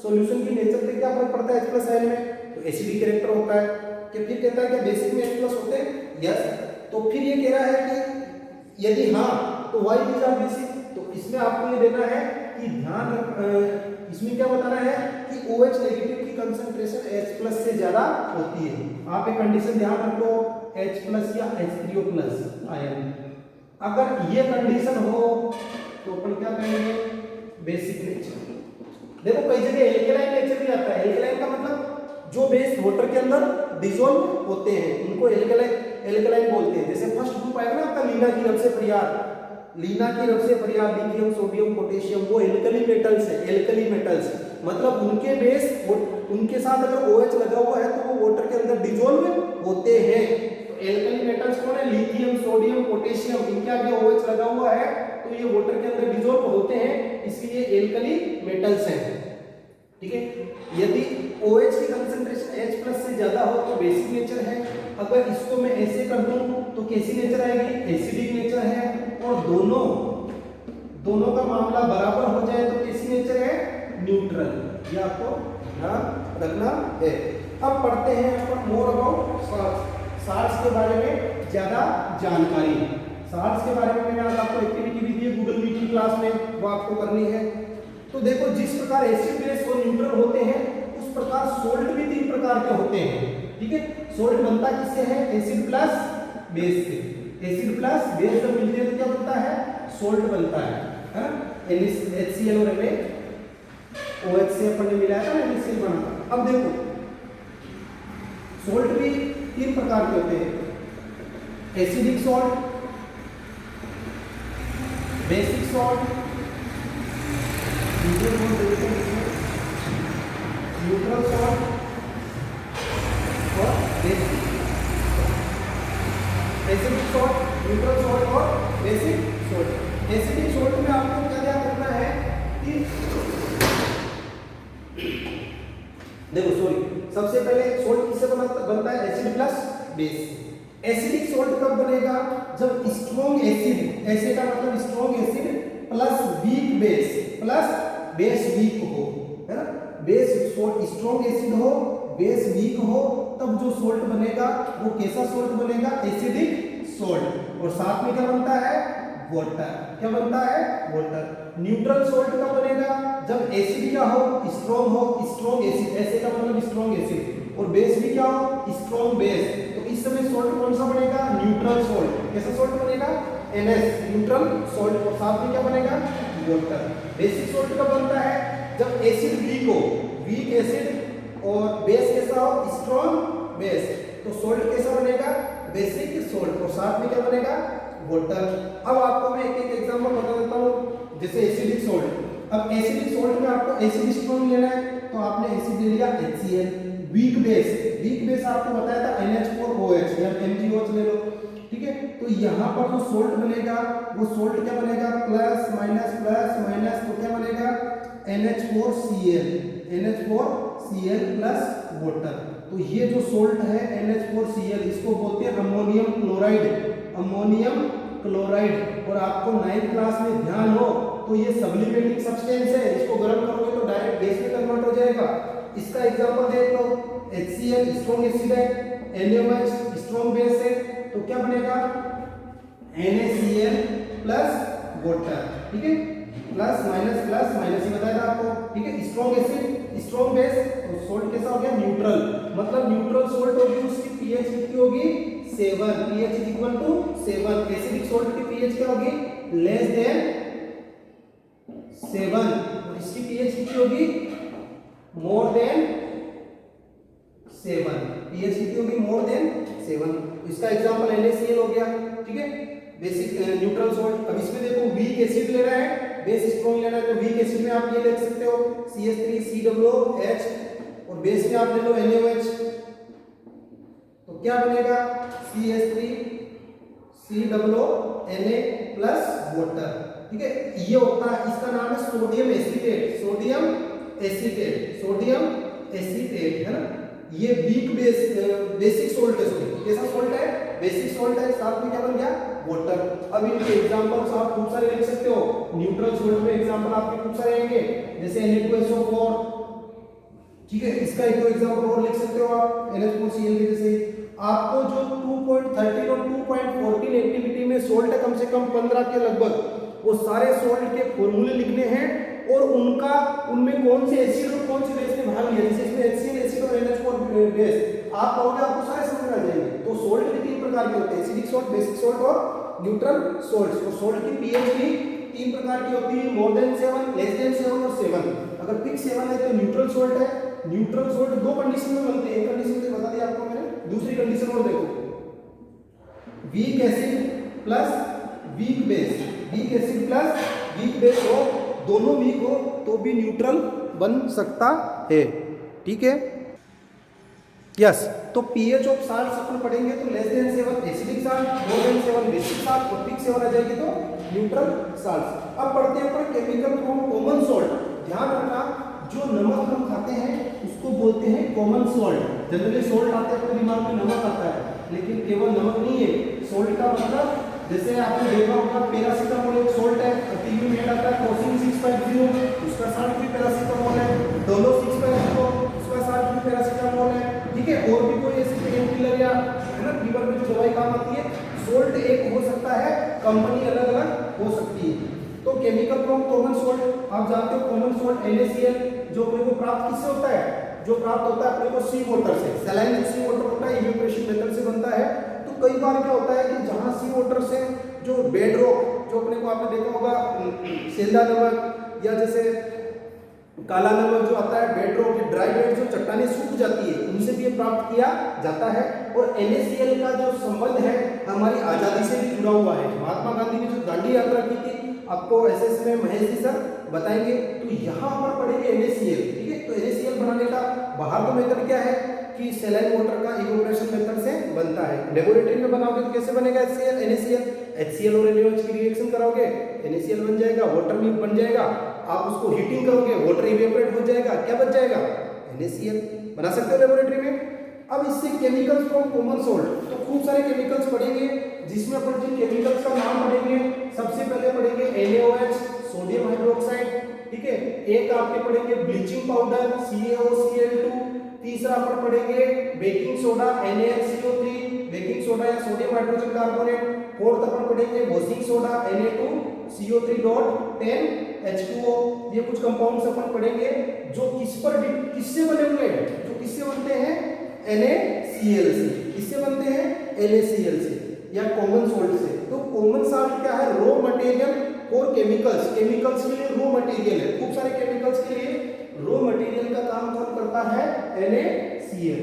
A: solution की नेचर पे क्या फर्क पड़ता है H+ आयन में? तो एसिडिक कैरेक्टर होता है। कि फिर कहता है कि बेसिक में H+ होते हैं? यस। तो फिर ये कह रहा है कि यदि हाँ तो व्हाई दीज आर बेसिक। तो इसमें आपको ये देना है कि ध्यान रख, इसमें क्या बताना है कि OH नेगेटिव की कंसंट्रेशन H+ से ज्यादा होती है। आप एक कंडीशन ध्यान रखो, H+ या H3O+ आयन, अगर ये कंडीशन हो तो अपन क्या कहेंगे? Basic nature. देखो कई जगह एल्केलाइन नेचर भी आता है। एल्केलाइन का मतलब जो बेस वाटर के अंदर डिसॉल्व होते हैं उनको एल्केलाइन बोलते हैं। जैसे फर्स्ट ग्रुप आएगा ना आपका लीना की रब से फरियाद, लिथियम, सोडियम, पोटेशियम, वो एल्कली मेटल्स है। एल्कली मेटल्स मतलब उनके बेस, उनके साथ अगर OH लगा हुआ है तो वो वाटर के अंदर डिसॉल्व होते हैं। तो एल्कली मेटल्स कौन है? लिथियम, सोडियम, पोटेशियम, इनके आगे OH लगा हुआ है तो ये वाटर के अंदर डिसॉल्व होते हैं, इसलिए एल्कली मेटल्स हैं, ठीक है। यदि OH की कंसंट्रेशन H+ से ज्यादा हो तो बेसिक नेचर है। अगर इसको मैं ऐसे कर दूं तो कैसी नेचर आएगी? एसिडिक नेचर है। और दोनों का मामला बराबर हो जाए तो कैसी नेचर है? न्यूट्रल। ये आपको ध्यान रखना है। अब पढ़ते हैं अपन मोर अबाउट साल्ट्स के बारे में ज्यादा जानकारी। साल्ट्स के बारे में मैंने आज आपको एक्टिविटी भी दी है गूगल मीट की क्लास में, वो आपको करनी है। तो देखो जिस प्रकार एसिड बेस और न्यूट्रल होते हैं उस प्रकार सोल्ट भी 3 प्रकार के होते हैं, ठीक है। सोल्ट बनता किससे है? एसिड प्लस बेस से। एसिड प्लस बेस जब मिलते हैं तो क्या बनता है? सोल्ट बनता है ना। HCl और OH से अपन ने मिलाया था ना, NaCl बना। अब देखो सोल्ट भी 3 प्रकार के होते हैं। Acidic salt, basic salt, neutral salt और basic. Acidic salt neutral salt और बेसिक सॉल्ट। एसिडिक सॉल्ट में आपको क्या क्या करना है कि देखो सॉरी, सबसे पहले सॉल्ट किससे बनता है? Acid plus base. Acidic salt कब बनेगा? जब स्ट्रॉन्ग एसिड, एसिड का मतलब strong acid plus weak base, plus base weak हो, है ना? बेस सॉल्ट स्ट्रॉन्ग एसिड हो, बेस वीक हो, तब जो सॉल्ट बनेगा वो कैसा सॉल्ट बनेगा? Acidic salt. और साथ में क्या बनता है? वाटर। क्या बनता है? वाटर। न्यूट्रल सॉल्ट कब बनेगा? जब एसिड क्या हो? स्ट्रॉन्ग हो, स्ट्रॉन्ग एसिड, एसिड का मतलब स्ट्रॉन्ग एसिड, और बेस भी क्या हो? Strong base. तो इस समय सॉल्ट कौन सा बनेगा? Neutral salt. कैसा सॉल्ट बनेगा? NS, neutral salt. और साथ में क्या बनेगा? वाटर। बेसिक सॉल्ट कब बनता है? जब एसिड वीक हो, वीक एसिड, और बेस कैसा हो? Strong base. तो सॉल्ट कैसा बनेगा? Basic salt. और साथ में क्या बनेगा? वाटर। अब आपको मैं एक एक एग्जांपल बता देता हूँ, जैसे एसिडिक सॉल्ट। अब एसिडिक सॉल्ट में आपको एसिड स्ट्रॉन्ग लेना है, तो आपने एसिड ले लिया HCl। Weak base, weak base आपको बताया था NH4OH या MgOH ले लो, ठीक है? तो यहाँ पर जो सॉल्ट बनेगा वो सॉल्ट क्या बनेगा? प्लस माइनस, तो क्या बनेगा? NH4Cl, NH4Cl plus water. तो ये जो सॉल्ट है NH4Cl, इसको बोलते हैं अमोनियम क्लोराइड, अमोनियम क्लोराइड। और आपको 9th क्लास में ध्यान हो तो ये सब्लिमेटिंग सब्सटेंस है, इसको गर्म करोगे तो डायरेक्ट गैस में कन्वर्ट हो जाएगा। इसका एग्जांपल देख लो, HCl स्ट्रॉन्ग एसिड है, NaOH स्ट्रॉन्ग बेस है, तो क्या बनेगा? NaCl प्लस वाटर, ठीक है? प्लस माइनस ही बताया था आपको, ठीक है? स्ट्रॉन्ग एसिड, स्ट्रॉन्ग बेस, तो सॉल्ट कैसा हो गया? न्यूट्रल। मतलब न्यूट्रल सॉल्ट होगी, उसकी pH कितनी होगी? 7, pH is equal to 7। Acidic salt की pH क्या होगी? Less than 7। और इसकी pH कितनी होगी? More than 7। pH कितनी होगी? More than 7। इसका एग्जांपल NaCl हो गया, ठीक है? Basic neutral salt. अब इसमें देखो वीक एसिड लेना है, बेस स्ट्रॉन्ग लेना है, तो वीक एसिड में आप ये लिख सकते हो CH3COOH, और बेस में आप ले लो NaOH, तो क्या बनेगा? CH3COONA प्लस वाटर, ठीक है? ये होता है, इसका नाम है sodium acetate, sodium acetate, sodium acetate, है ना? ये वीक बेस बेसिक सॉल्ट है, सॉरी कैसा सॉल्ट है? बेसिक सॉल्ट है। साथ में क्या बन गया? वाटर। अब इनके एग्जांपल्स आप खूब सारे लिख सकते हो। न्यूट्रल सॉल्ट में एग्जांपल आपके खूब सारे आएंगे, जैसे Na2SO4, ठीक है? इसका एक दो एग्जांपल और लिख सकते हो आप NH4Cl के जैसे। आपको जो 2.13 और 2.14 एक्टिविटी में सॉल्ट है, कम से कम 15 के लगभग, वो सारे सॉल्ट के फॉर्मूले लिखने हैं, और उनका उनमें कौन से एसिड और कौन से बेस ने भाग लिया, जैसे इसमें HCl एसिड और NH4 बेस आप कहोगे, आपको सारे समझ में आ जाएंगे। तो सॉल्ट भी 3 प्रकार के होते हैं, एसिडिक सॉल्ट, बेसिक सॉल्ट और न्यूट्रल सॉल्ट्स। और सॉल्ट की pH भी 3 प्रकार की होती है, मोर देन 7, लेस देन 7 और 7। अगर फिक्स 7 है तो न्यूट्रल सॉल्ट है। न्यूट्रल सॉल्ट दो कंडीशन में बनते हैं, एक कंडीशन तो बता दिया आपको मैंने, दूसरी कंडीशन और देखो, weak acid plus weak base, weak acid plus weak base हो, दोनों वीक हो तो भी न्यूट्रल बन सकता है, ठीक है? यस। तो pH ऑफ साल्ट अपन पढ़ेंगे तो less than 7 acidic salt, more than 7 basic salt, और फिक्स 7 आ जाएगी तो न्यूट्रल साल्ट। अब पढ़ते हैं अपन केमिकल फ्रॉम कॉमन सॉल्ट। ध्यान रखना, जो नमक हम खाते हैं उसको बोलते हैं कॉमन सॉल्ट। जनरली सॉल्ट आते हैं अपने दिमाग में नमक आता है, लेकिन केवल नमक नहीं है। सॉल्ट का मतलब, जैसे आपने देखा होगा पैरासीटामोल एक सॉल्ट है, टीवी में आता है क्रोसिन 650, उसका साल्ट भी पैरासीटामोल है। डोलो 650, उसका साल्ट भी पैरासीटामोल है, ठीक है? और भी कोई ऐसे पेन किलर या, है ना, फीवर में जो दवाई काम आती है, सॉल्ट एक हो सकता है, कंपनी अलग अलग हो सकती है। तो केमिकल फ्रॉम कॉमन सॉल्ट आप जानते हो, कॉमन सॉल्ट NaCl जो अपने को प्राप्त किससे होता है? जो प्राप्त होता है अपने को सी वाटर से। सलाइन सी वाटर होता है, इवेपोरेशन मेथड से बनता है। तो कई बार क्या होता है कि जहां सी वाटर से जो बेड रॉक, जो अपने को आपने देखा होगा सेंधा नमक, या जैसे काला नमक जो आता है, बेड रॉक की ड्राई बेड, जो चट्टानें सूख जाती है, उनसे भी ये प्राप्त किया जाता है। और NaCl का जो संबंध है हमारी आजादी से भी जुड़ा हुआ है। महात्मा गांधी ने जो दांडी यात्रा की थी, आपको SS में महेश जी सर बताएंगे। तो यहाँ पर पढ़ेंगे NaCl, ठीक है? तो NaCl बनाने का बाहर का मेथड क्या है कि सैलाइन वाटर का इवेपोरेशन मेथड से बनता है। लेबोरेटरी में बनाओगे तो कैसे बनेगा NaCl? HCl और NaOH की रिएक्शन कराओगे, NaCl बन जाएगा, वाटर में बन जाएगा, आप उसको हीटिंग करोगे, वाटर इवेपोरेट हो जाएगा, क्या बच जाएगा, NaCl। बना सकते हो लेबोरेटरी में। अब इससे केमिकल्स फ्रॉम कॉमन सॉल्ट, तो खूब सारे केमिकल्स पढ़ेंगे, जिसमें अपन जिन केमिकल्स का नाम पढ़ेंगे, सबसे पहले पढ़ेंगे NaOH, सोडियम हाइड्रोक्साइड, ठीक है। एक आपके पढ़ेंगे ब्लीचिंग पाउडर CaOCl2, तीसरा अपन पढ़ेंगे baking soda NaCO3, baking soda या सोडियम हाइड्रोजन कार्बोनेट, फोर्थ अपन पढ़ेंगे वॉशिंग सोडा Na2CO3.10H2O। ये कुछ कंपाउंड्स अपन पढ़ेंगे जो किससे बने हुए हैं, जो किससे बनते हैं, NaCl से। किससे बनते हैं, NaCl से या कॉमन सॉल्ट से। तो कॉमन सॉल्ट क्या है, raw material for chemicals, chemicals के लिए रॉ मटेरियल है, खूब सारे केमिकल्स के लिए रॉ मटेरियल का काम कौन करता है, NaCl,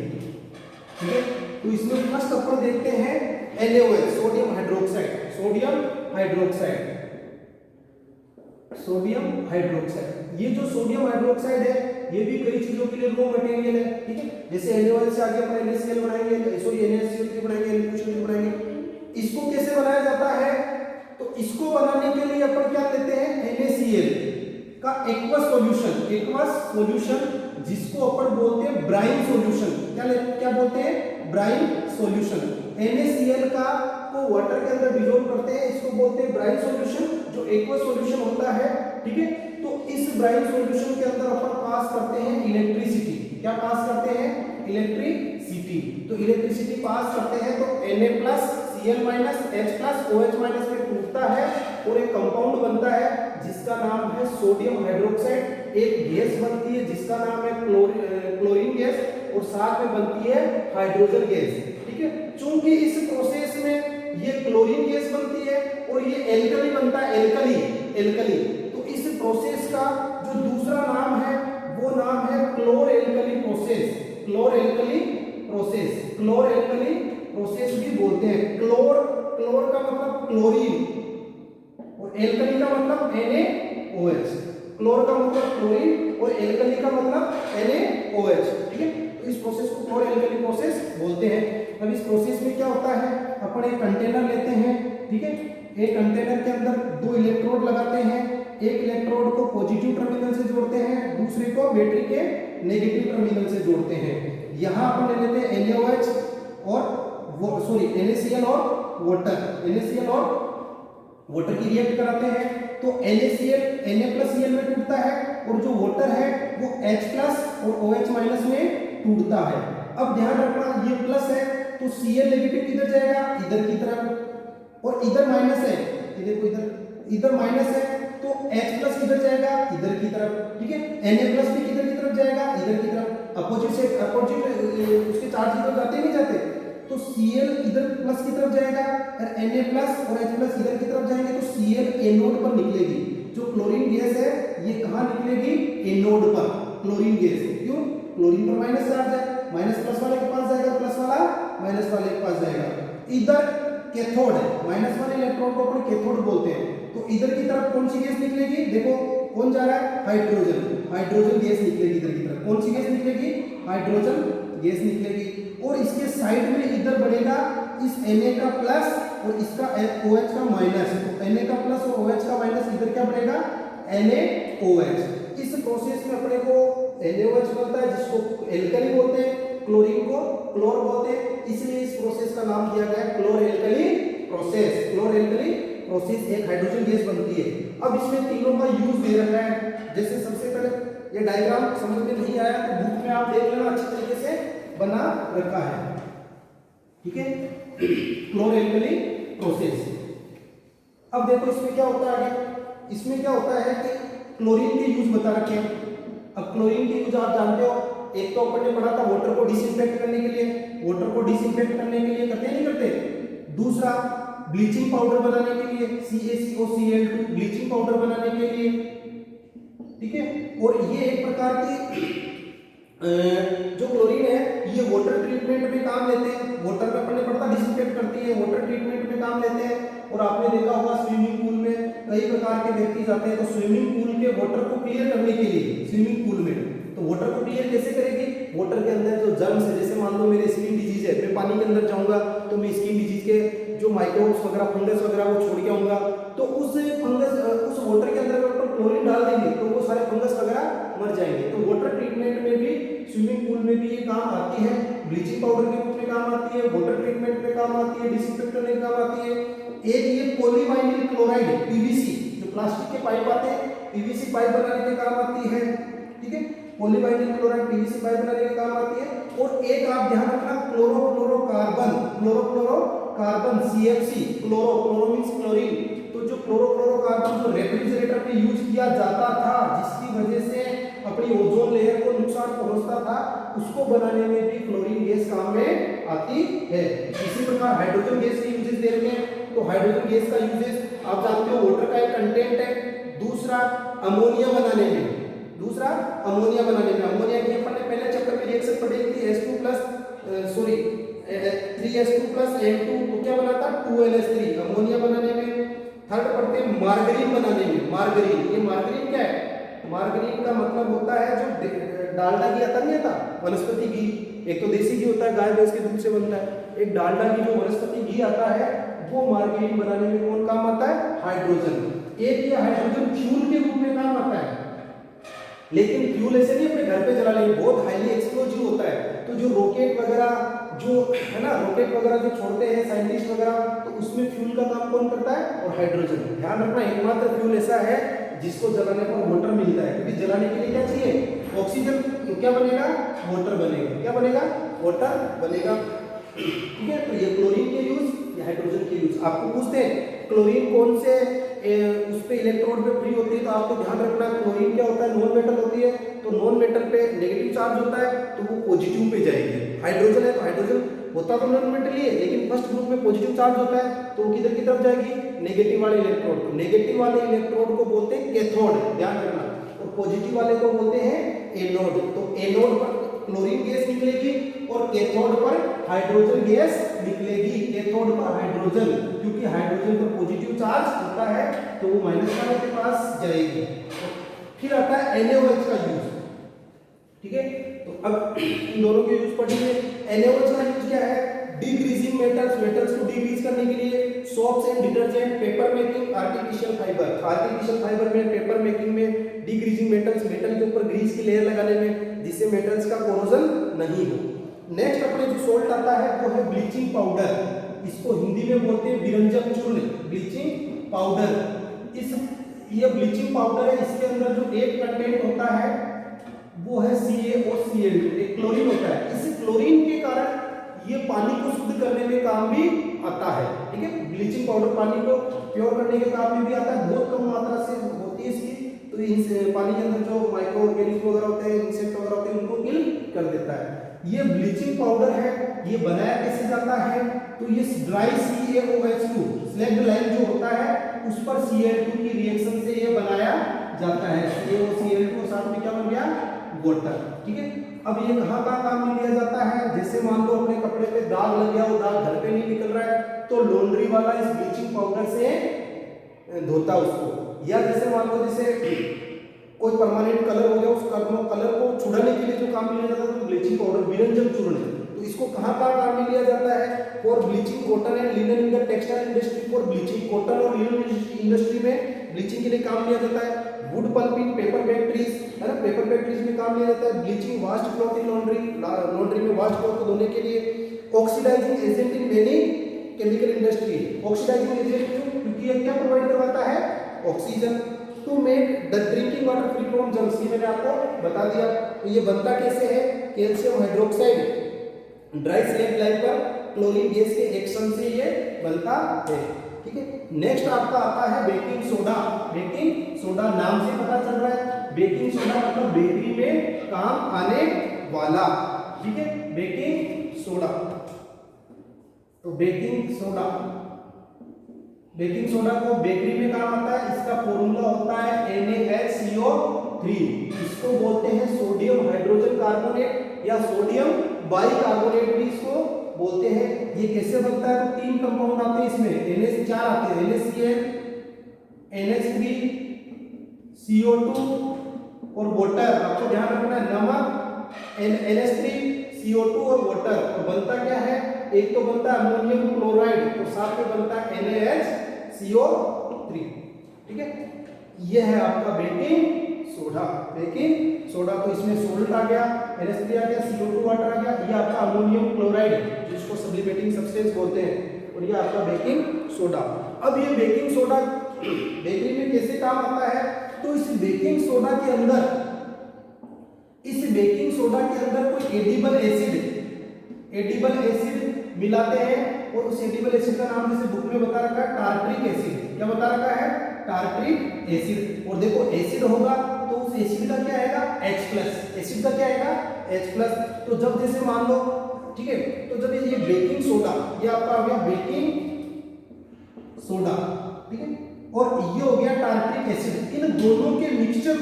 A: ठीक है। तो इसमें फर्स्ट अपन देखते हैं NaOH, sodium hydroxide, sodium hydroxide, sodium hydroxide. ये जो सोडियम हाइड्रोक्साइड है ये भी कई चीजों के लिए रॉ मटेरियल है, ठीक है। जैसे NaOH से आगे अपन NaCl बनाएंगे, सॉरी NaCO3 बनाएंगे, NaCO3 बनाएंगे। इसको कैसे बनाया जाता है, तो इसको बनाने के लिए अपन क्या लेते हैं, NaCl का एक्वस सॉल्यूशन, जिसको अपन बोलते हैं ब्राइन सॉल्यूशन। क्या बोलते हैं, ब्राइन सॉल्यूशन। NaCl का को वाटर के अंदर डिसॉल्व करते हैं, इसको बोलते हैं ब्राइन सॉल्यूशन, जो एक्वस सॉल्यूशन होता है, ठीक है। तो इस ब्राइन सॉल्यूशन के अंदर अपन पास करते हैं इलेक्ट्रिसिटी। क्या पास करते हैं, इलेक्ट्रिसिटी। तो इलेक्ट्रिसिटी पास करते हैं तो Na+Cl- H+OH- में टूटता है और एक कंपाउंड बनता है जिसका नाम है सोडियम हाइड्रोक्साइड। एक गैस बनती है जिसका नाम है क्लोरीन गैस, और साथ में बनती है हाइड्रोजन गैस, ठीक है। चूंकि इस प्रोसेस में ये क्लोरीन गैस बनती है और ये एल्कली बनता है, एल्कली। तो इस प्रोसेस का जो दूसरा नाम है वो नाम है क्लोर एल्कली प्रोसेस भी बोलते हैं। क्लोर का मतलब क्लोरीन और एल्कली का मतलब NaOH। क्लोर का मतलब क्लोरीन और एल्कली का मतलब NaOH, ठीक है। तो इस प्रोसेस को क्लोर एल्कली प्रोसेस बोलते हैं। अब इस प्रोसेस में क्या होता है, अपन एक कंटेनर लेते हैं, ठीक है। एक कंटेनर के अंदर दो इलेक्ट्रोड लगाते हैं, एक इलेक्ट्रोड को पॉजिटिव टर्मिनल से जोड़ते हैं, दूसरे को बैटरी के नेगेटिव टर्मिनल से जोड़ते हैं। यहाँ अपन ले लेते हैं NaOH और NaCl और वाटर की रिएक्ट कराते हैं, तो NaCl Na+Cl में टूटता है और जो वाटर है वो H+ और OH- में टूटता है। अब ध्यान रखना, ये प्लस है तो Cl नेगेटिव किधर जाएगा, इधर की तरफ, और इधर माइनस है, इधर माइनस है तो H+ किधर जाएगा, इधर की तरफ, ठीक है। Na+ भी किधर की तरफ जाएगा, इधर की तरफ। अपोजिट उसके चार्ज इधर जाते नहीं जाते, तो Cl इधर प्लस की तरफ जाएगा और Na+ और H+ इधर की तरफ जाएंगे, तो Cl एनोड पर निकलेगी। जो क्लोरीन गैस है ये कहाँ निकलेगी, एनोड पर। क्लोरीन गैस क्यों, क्लोरीन पर माइनस चार्ज है, माइनस प्लस वाले के पास जाएगा, प्लस वाला माइनस वाले के पास जाएगा। इधर कैथोड है, माइनस वाले इलेक्ट्रॉन को अपन कैथोड बोलते हैं। तो इधर की तरफ कौन सी गैस निकलेगी, देखो कौन जा रहा है, हाइड्रोजन गैस निकलेगी इधर की तरफ। कौन सी गैस निकलेगी, हाइड्रोजन गैस निकलेगी। और इसके साइड में इधर बढ़ेगा इस Na का प्लस और इसका OH का माइनस, तो Na का प्लस और OH का माइनस, इधर क्या बढ़ेगा, NaOH। इस प्रोसेस में अपने को NaOH बनता है जिसको एल्कली बोलते हैं, क्लोरीन को क्लोर बोलते हैं, इसलिए इस प्रोसेस का नाम दिया गया क्लोर एल्कली प्रोसेस। एक हाइड्रोजन गैस बनती है। अब इसमें तीनों का यूज दे रखा है। जैसे सबसे पहले ये डायग्राम समझ में नहीं आया तो बुक में आप देख लेना, अच्छी तरीके से बना रखा है, ठीक है, क्लोर एल्कली प्रोसेस। अब देखो इसमें क्या होता है, इसमें क्या होता है कि क्लोरीन के यूज बता रखे हैं। अब क्लोरीन के यूज आप जानते हो, एक तो अपन ने पढ़ा था वाटर को डिसइंफेक्ट करने के लिए, करते नहीं करते। दूसरा ब्लीचिंग पाउडर बनाने के लिए, CaCO-Cl2 ब्लीचिंग पाउडर बनाने के लिए, ठीक है। और ये एक प्रकार की जो क्लोरीन है ये वाटर ट्रीटमेंट में काम लेते हैं। वाटर में अपन ने पढ़ा डिसइंफेक्ट करती है, वाटर ट्रीटमेंट में काम लेते हैं। और आपने देखा होगा स्विमिंग पूल में कई प्रकार के व्यक्ति जाते हैं, तो स्विमिंग पूल के वाटर को क्लियर करने के लिए स्विमिंग पूल में, तो वाटर को क्लियर कैसे करेगी, वाटर के अंदर जो जर्म्स है, जैसे मान लो मेरे स्किन डिजीज है, मैं पानी के अंदर जाऊंगा तो मैं स्किन डिजीज के जो जो माइक्रोब्स वगैरह फंगस वगैरह वो छोड़ के आऊंगा, तो उस फंगस उस वाटर के अंदर अगर क्लोरीन डाल देंगे तो वो सारे फंगस वगैरह मर जाएंगे। तो वाटर ट्रीटमेंट में भी, स्विमिंग पूल में भी ये काम आती है, ब्लीचिंग पाउडर के रूप में काम आती है, वाटर ट्रीटमेंट में काम आती है, डिसइंफेक्टेंट में काम आती है। एक ये पॉलीवाइनिल क्लोराइड पीवीसी, जो प्लास्टिक के पाइप आते हैं, पीवीसी पाइप बनाने के काम आती है, ठीक है, पॉलीवाइनिल क्लोराइड पीवीसी पाइप बनाने के काम आती है। और एक आप ध्यान रखना, chlorofluorocarbon, chlorofluorocarbon CFC, chloro means chlorine, तो जो क्लोरोफ्लोरोकार्बन जो रेफ्रिजरेटर में यूज किया जाता था, जिसकी वजह से अपनी ओजोन लेयर को नुकसान पहुंचता था, उसको बनाने में भी क्लोरीन गैस काम में आती है। इसी प्रकार हाइड्रोजन गैस के यूजेस देख रहे हैं, तो हाइड्रोजन गैस का यूजेस आप जानते हो वाटर का एक कंटेंट है। दूसरा अमोनिया बनाने में, अमोनिया की अपन ने पहले चैप्टर में रिएक्शन पढ़ी थी, H2 प्लस N2, तो क्या बना था 2NH3, अमोनिया बनाने में। थर्ड पढ़ते हैं मार्गरीन बनाने में, ये मार्गरीन क्या है? मार्गरीन का मतलब होता है जो डालडा घी आता नहीं था, वनस्पति घी, एक तो देसी घी होता है, गाय भैंस के दूध से बनता है, एक डालडा घी जो वनस्पति घी आता है, वो मार्गरीन बनाने में कौन काम आता है? हाइड्रोजन। एक ये हाइड्रोजन फ्यूल के रूप में काम आता है, लेकिन फ्यूल ऐसे नहीं अपने घर पे जला लेंगे, बहुत हाईली एक्सप्लोजिव होता है। तो जो रॉकेट वगैरह जो है ना, रॉकेट वगैरह जो छोड़ते हैं साइंटिस्ट वगैरह, तो उसमें फ्यूल का काम कौन करता है? और हाइड्रोजन। ध्यान रखना, एकमात्र फ्यूल ऐसा है जिसको जलाने पर वाटर मिलता है, क्योंकि जलाने के लिए क्या चाहिए? ऑक्सीजन। तो क्या बनेगा? वाटर बनेगा। क्या बनेगा? वाटर बनेगा, ठीक है। तो ये क्लोरीन के यूज, ये हाइड्रोजन के यूज। आपको पूछते हैं क्लोरीन कौन से उस पे इलेक्ट्रोड पे फ्री होती है, तो आपको ध्यान रखना क्लोरीन क्या होता है? नॉन मेटल होती है, तो नॉन मेटल पे नेगेटिव चार्ज होता है, तो वो पॉजिटिव पे जाएगी। हाइड्रोजन है तो हाइड्रोजन होता तो नॉन मेटल ही है, लेकिन फर्स्ट ग्रुप में पॉजिटिव चार्ज होता है, तो वो किधर की तरफ जाएगी? नेगेटिव वाले इलेक्ट्रोड। तो नेगेटिव वाले इलेक्ट्रोड को बोलते हैं कैथोड, ध्यान रखना, और पॉजिटिव वाले को बोलते हैं एनोड। तो एनोड पर क्लोरीन गैस निकलेगी और कैथोड पर हाइड्रोजन गैस निकलेगी। कैथोड पर हाइड्रोजन, क्योंकि हाइड्रोजन पर पॉजिटिव चार्ज होता है, तो वो माइनस वाले के पास जाएगी। फिर आता है NaOH का यूज, ठीक है। तो अब इन दोनों के यूज पढ़ेंगे। NaOH का यूज क्या है? डिग्रीजिंग मेटल्स को डिग्रीज करने के लिए, soaps and detergent, paper making, artificial fibre में, पेपर मेकिंग में, डिग्रीजिंग मेटल के ऊपर ग्रीस की लेयर लगाने में, जिससे मेटल्स का कोरोजन नहीं हो। नेक्स्ट अपने जो सोल्ट आता है वो है ब्लीचिंग पाउडर, इसको हिंदी में बोलते हैं विरंजक चूर्ण, ब्लीचिंग पाउडर। ये ब्लीचिंग पाउडर है, इसके अंदर जो एक कंटेंट होता है वो है CaOCl2, एक क्लोरीन होता है। इस क्लोरीन के कारण ये पानी को शुद्ध करने में काम भी आता है, ठीक है। ब्लीचिंग पाउडर पानी को प्योर करने के काम में भी आता है, बहुत कम मात्रा से होती है इसकी, तो इस पानी के अंदर जो माइक्रो ऑर्गेनिज्म वगैरह होते हैं, इंसेक्ट वगैरह होते हैं, उनको किल कर देता है। ये ब्लीचिंग पाउडर है, ये बनाया कैसे जाता है? तो ये ड्राई CaOH2 स्लैग्ड लाइम जो होता है उस पर Cl2 की रिएक्शन से ये बनाया जाता है। CaOCl2 और साथ में क्या बन गया? वाटर, ठीक है। अब ये कहाँ काम में लिया जाता है? जैसे मान लो अपने कपड़े पे दाग लग गया, वो दाग घर पे नहीं निकल रहा है, तो लॉन्ड्री वाला इस ब्लीचिंग पाउडर से धोता उसको। या जैसे मान लो जैसे कोई परमानेंट कलर हो गया, उस कलर को छुड़ाने के लिए जो काम में लिया जाता है तो ब्लीचिंग पाउडर, विरंजक चूर्ण। तो इसको कहाँ काम में लिया जाता है? For bleaching cotton and linen in the textile industry. For bleaching cotton और लिनन इंडस्ट्री में ब्लीचिंग के लिए काम लिया जाता है। वुड पल्पिंग, पेपर फैक्ट्रीज है ना, पेपर फैक्ट्रीज में काम लिया जाता है। Bleaching washed cloth in laundry में वास्ट क्लॉथ को धोने के लिए। Oxidising agent in many chemical industry, oxidising agent क्योंकि ये क्या प्रोवाइड करवाता है? Oxygen. To make the drinking water free from germs, ये मैंने आपको बता दिया। तो ये बनता कैसे है? Calcium hydroxide dry slag lime पर क्लोरीन गैस के एक्शन से ये बनता है, ठीक है। नेक्स्ट आपका आता है बेकिंग सोडा। बेकिंग सोडा नाम से पता चल रहा है, बेकिंग सोडा मतलब बेकरी में काम आने वाला, ठीक है। बेकिंग सोडा, तो बेकिंग सोडा को बेकरी में काम आता है। इसका फॉर्मूला होता है NaHCO3, इसको बोलते हैं सोडियम हाइड्रोजन कार्बोनेट या सोडियम बाइकार्बोनेट भी इसको बोलते हैं। ये कैसे बनता है? तो 3 कंपाउंड आते हैं इसमें, NH4 आते हैं, NaCl, NH3, CO2 और वाटर। आपको ध्यान रखना है, नमक, NH3, CO2 और वाटर। तो बनता क्या है? एक तो बनता है अमोनियम क्लोराइड और साथ में बनता है NaHCO3, ठीक है। ये है आपका बेकिंग सोडा। बेकिंग सोडा तो इसमें सोल्ट आ गया, NH3 आ गया, CO2 वाटर आ गया, ये आपका अमोनियम क्लोराइड जिसको सब्लिमेटिंग सब्सटेंस बोलते हैं, और ये आपका बेकिंग सोडा। अब ये बेकिंग सोडा बेकिंग में कैसे काम आता है, तो इस बेकिंग सोडा के अंदर कोई एडिबल एसिड मिलाते हैं, और उस एडिबल एसिड का नाम जैसे बुक में बता रखा है टार्ट्रिक एसिड। क्या बता रखा है? Tartaric acid. और देखो एसिड होगा तो उस एसिड का क्या आएगा? H+। एसिड का क्या आएगा? H+। तो जब जैसे मान लो, ठीक है, तो जब ये बेकिंग सोडा, ये आपका हो गया बेकिंग सोडा, ठीक है, और ये हो गया टार्ट्रिक एसिड। इन दोनों के मिक्सचर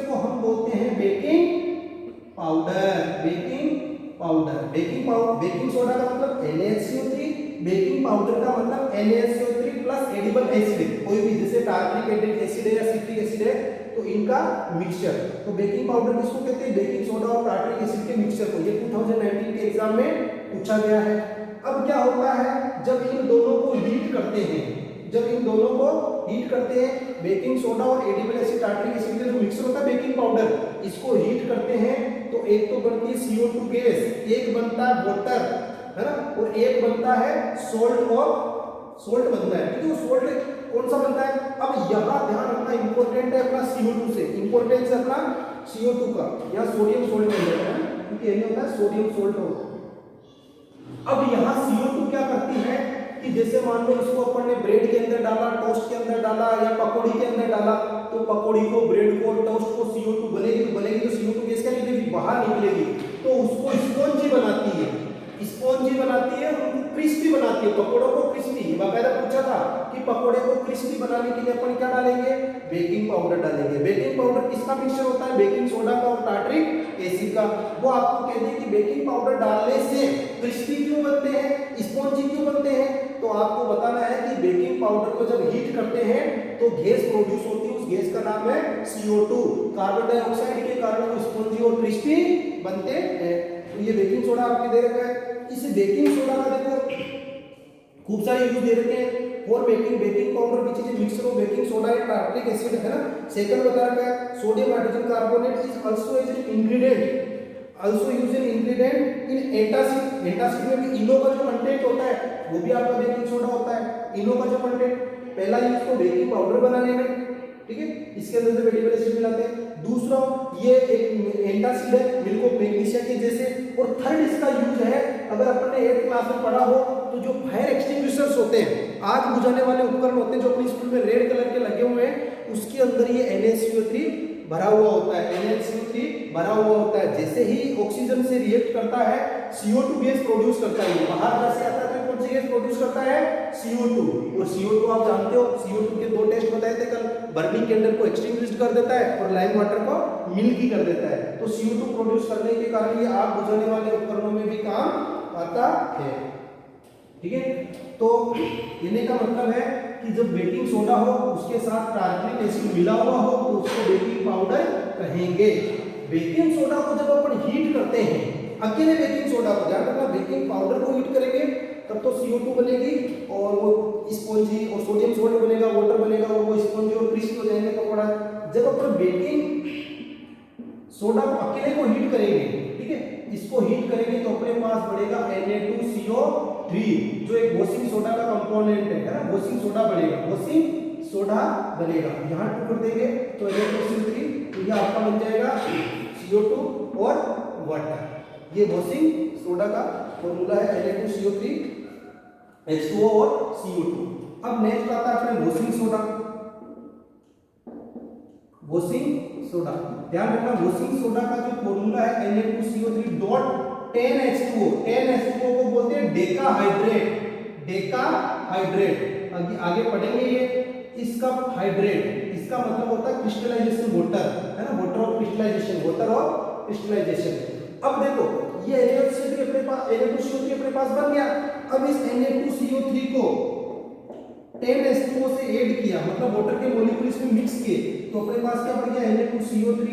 A: को हम बोलते हैं बेकिंग पाउडर। बेकिंग सोडा का मतलब NaHCO3, बेकिंग पाउडर का मतलब NaHCO3 प्लस एडिबल एसिड, कोई भी जैसे टार्ट्रिक एसिड है या सिट्रिक एसिड है तो इनका मिक्सचर। तो बेकिंग पाउडर किसको कहते हैं? बेकिंग सोडा और टार्ट्रिक एसिड के मिक्सचर को। ये 2019 के एग्जाम में पूछा गया है। अब क्या होता है, जब इन दोनों को हीट करते हैं, बेकिंग सोडा और एडिबल एसिड टार्ट्रिक एसिड का जो मिक्सचर होता है बेकिंग पाउडर, इसको हीट करते हैं तो एक तो बनती है CO2 गैस, एक बनता है वाटर, है ना, और एक बनता है सोल्ट बनता है, ठीक है। वो सोल्ट कौन सा बनता है? अब यहाँ ध्यान रखना, इंपॉर्टेंट है अपना CO2 से, इंपॉर्टेंस है अपना CO2 का। यहाँ सोडियम सोल्ट बन जाता है, क्योंकि यही होता है सोडियम सोल्ट होता है। अब यहाँ CO2 क्या करती है कि जैसे मान लो इसको अपन ने ब्रेड के अंदर डाला, टोस्ट के अंदर डाला या पकौड़ी के अंदर डाला, तो पकौड़ी को, ब्रेड को, टोस्ट को CO2 बनेगी तो CO2 गैस क्या निकलेगी? बाहर निकलेगी। तो उसको स्पॉन्जी बनाती है, उनको क्रिस्पी बनाती है, पकौड़ों को क्रिस्पी। बाकायदा पूछा था कि पकौड़े को क्रिस्पी बनाने के लिए अपन क्या डालेंगे? बेकिंग पाउडर डालेंगे। बेकिंग पाउडर किसका मिक्सचर होता है? बेकिंग सोडा का और टार्ट्रिक एसिड का। वो आपको कहते हैं कि बेकिंग पाउडर डालने से क्रिस्पी क्यों बनते हैं, स्पॉन्जी क्यों बनते हैं, तो आपको बताना है कि बेकिंग पाउडर को जब हीट करते हैं तो गैस प्रोड्यूस होती है, उस गैस का नाम है CO2। कार्बन डाइऑक्साइड के कारण वो स्पॉन्जी और क्रिस्पी बनते हैं। तो ये बेकिंग सोडा आपके दे रखा है। इस बेकिंग सोडा का देखो खूब सारे यूज दे रखे हैं। और बेकिंग पाउडर की चीजें mixer of baking soda and tartaric acid है ना। सेकंड बता रखा है sodium hydrogen carbonate is also used ingredient in antacid. Antacid में भी इनो का जो कंटेंट होता है वो भी आपका बेकिंग सोडा होता है। इनो का जो कंटेंट पहला यूज तो बेकिंग पाउडर बनाने में, ठीक है, इसके अंदर जब एडिबल एसिड मिलाते हैं। दूसरा ये एक एंटासिड है मिल्क ऑफ मैग्नीशिया के जैसे। और थर्ड इसका यूज है, अगर अपन ने 8th क्लास में पढ़ा हो तो जो फायर एक्सटिंग्विशर्स होते हैं, आग बुझाने वाले उपकरण होते हैं जो अपने स्कूल में रेड कलर के लगे हुए हैं, उसके अंदर ये NaCO3 भरा हुआ होता है। NaCO3 भरा हुआ होता है। जैसे ही ऑक्सीजन से रिएक्ट करता है CO2 गैस प्रोड्यूस करता है। बाहर जैसे आता है तो कौन सी गैस प्रोड्यूस करता है? CO2। और CO2 आप जानते हो, CO2 के 2 टेस्ट बताए थे कल। बर्निंग कैंडल को एक्सटिंग्विश कर देता है और लाइम वाटर को मिल्की कर देता है। तो CO2 प्रोड्यूस करने के कारण ये आग बुझाने वाले उपकरणों में भी काम आता है, ठीक है। तो कहने का मतलब है कि जब बेकिंग सोडा हो उसके साथ टार्ट्रिक एसिड मिला हुआ हो तो उसको बेकिंग पाउडर कहेंगे। बेकिंग सोडा को जब अपन हीट करते हैं, अकेले बेकिंग सोडा को, ध्यान रखना, बेकिंग पाउडर को हीट करेंगे तब तो CO2 बनेगी और वो स्पॉन्जी, और सोडियम सोल्ट बनेगा, वाटर बनेगा और वो स्पॉन्जी और क्रिस्पी हो जाएंगे पकौड़ा। जब अपन बेकिंग सोडा को अकेले को हीट करेंगे, ठीक है, इसको हीट करेंगे तो अपने पास बढ़ेगा Na2CO3 जो एक वॉशिंग सोडा का कंपोनेंट है ना। वॉशिंग सोडा बनेगा। यहाँ 2 कर देंगे तो Na2CO3, तो ये आपका बन जाएगा CO2 और वाटर। ये वॉशिंग सोडा का फॉर्मूला है Na2CO3 H2O और CO2। अब नेक्स्ट आता है अपने वॉशिंग सोडा। ध्यान रखना, वॉशिंग सोडा का जो फॉर्मूला है Na2CO3 डॉट 10H2O। 10H2O को बोलते हैं डेकाहाइड्रेट। आगे पढ़ेंगे ये इसका हाइड्रेट, इसका मतलब होता है क्रिस्टलाइजेशन वाटर, है ना, वाटर ऑफ क्रिस्टलाइजेशन। अब देखो ये Na2CO3 अपने पास बन गया। अब इस Na2CO3 को 10H2O से ऐड किया, मतलब वाटर के मॉलिक्यूल इसमें मिक्स किए, तो अपने पास क्या बन गया? Na2CO3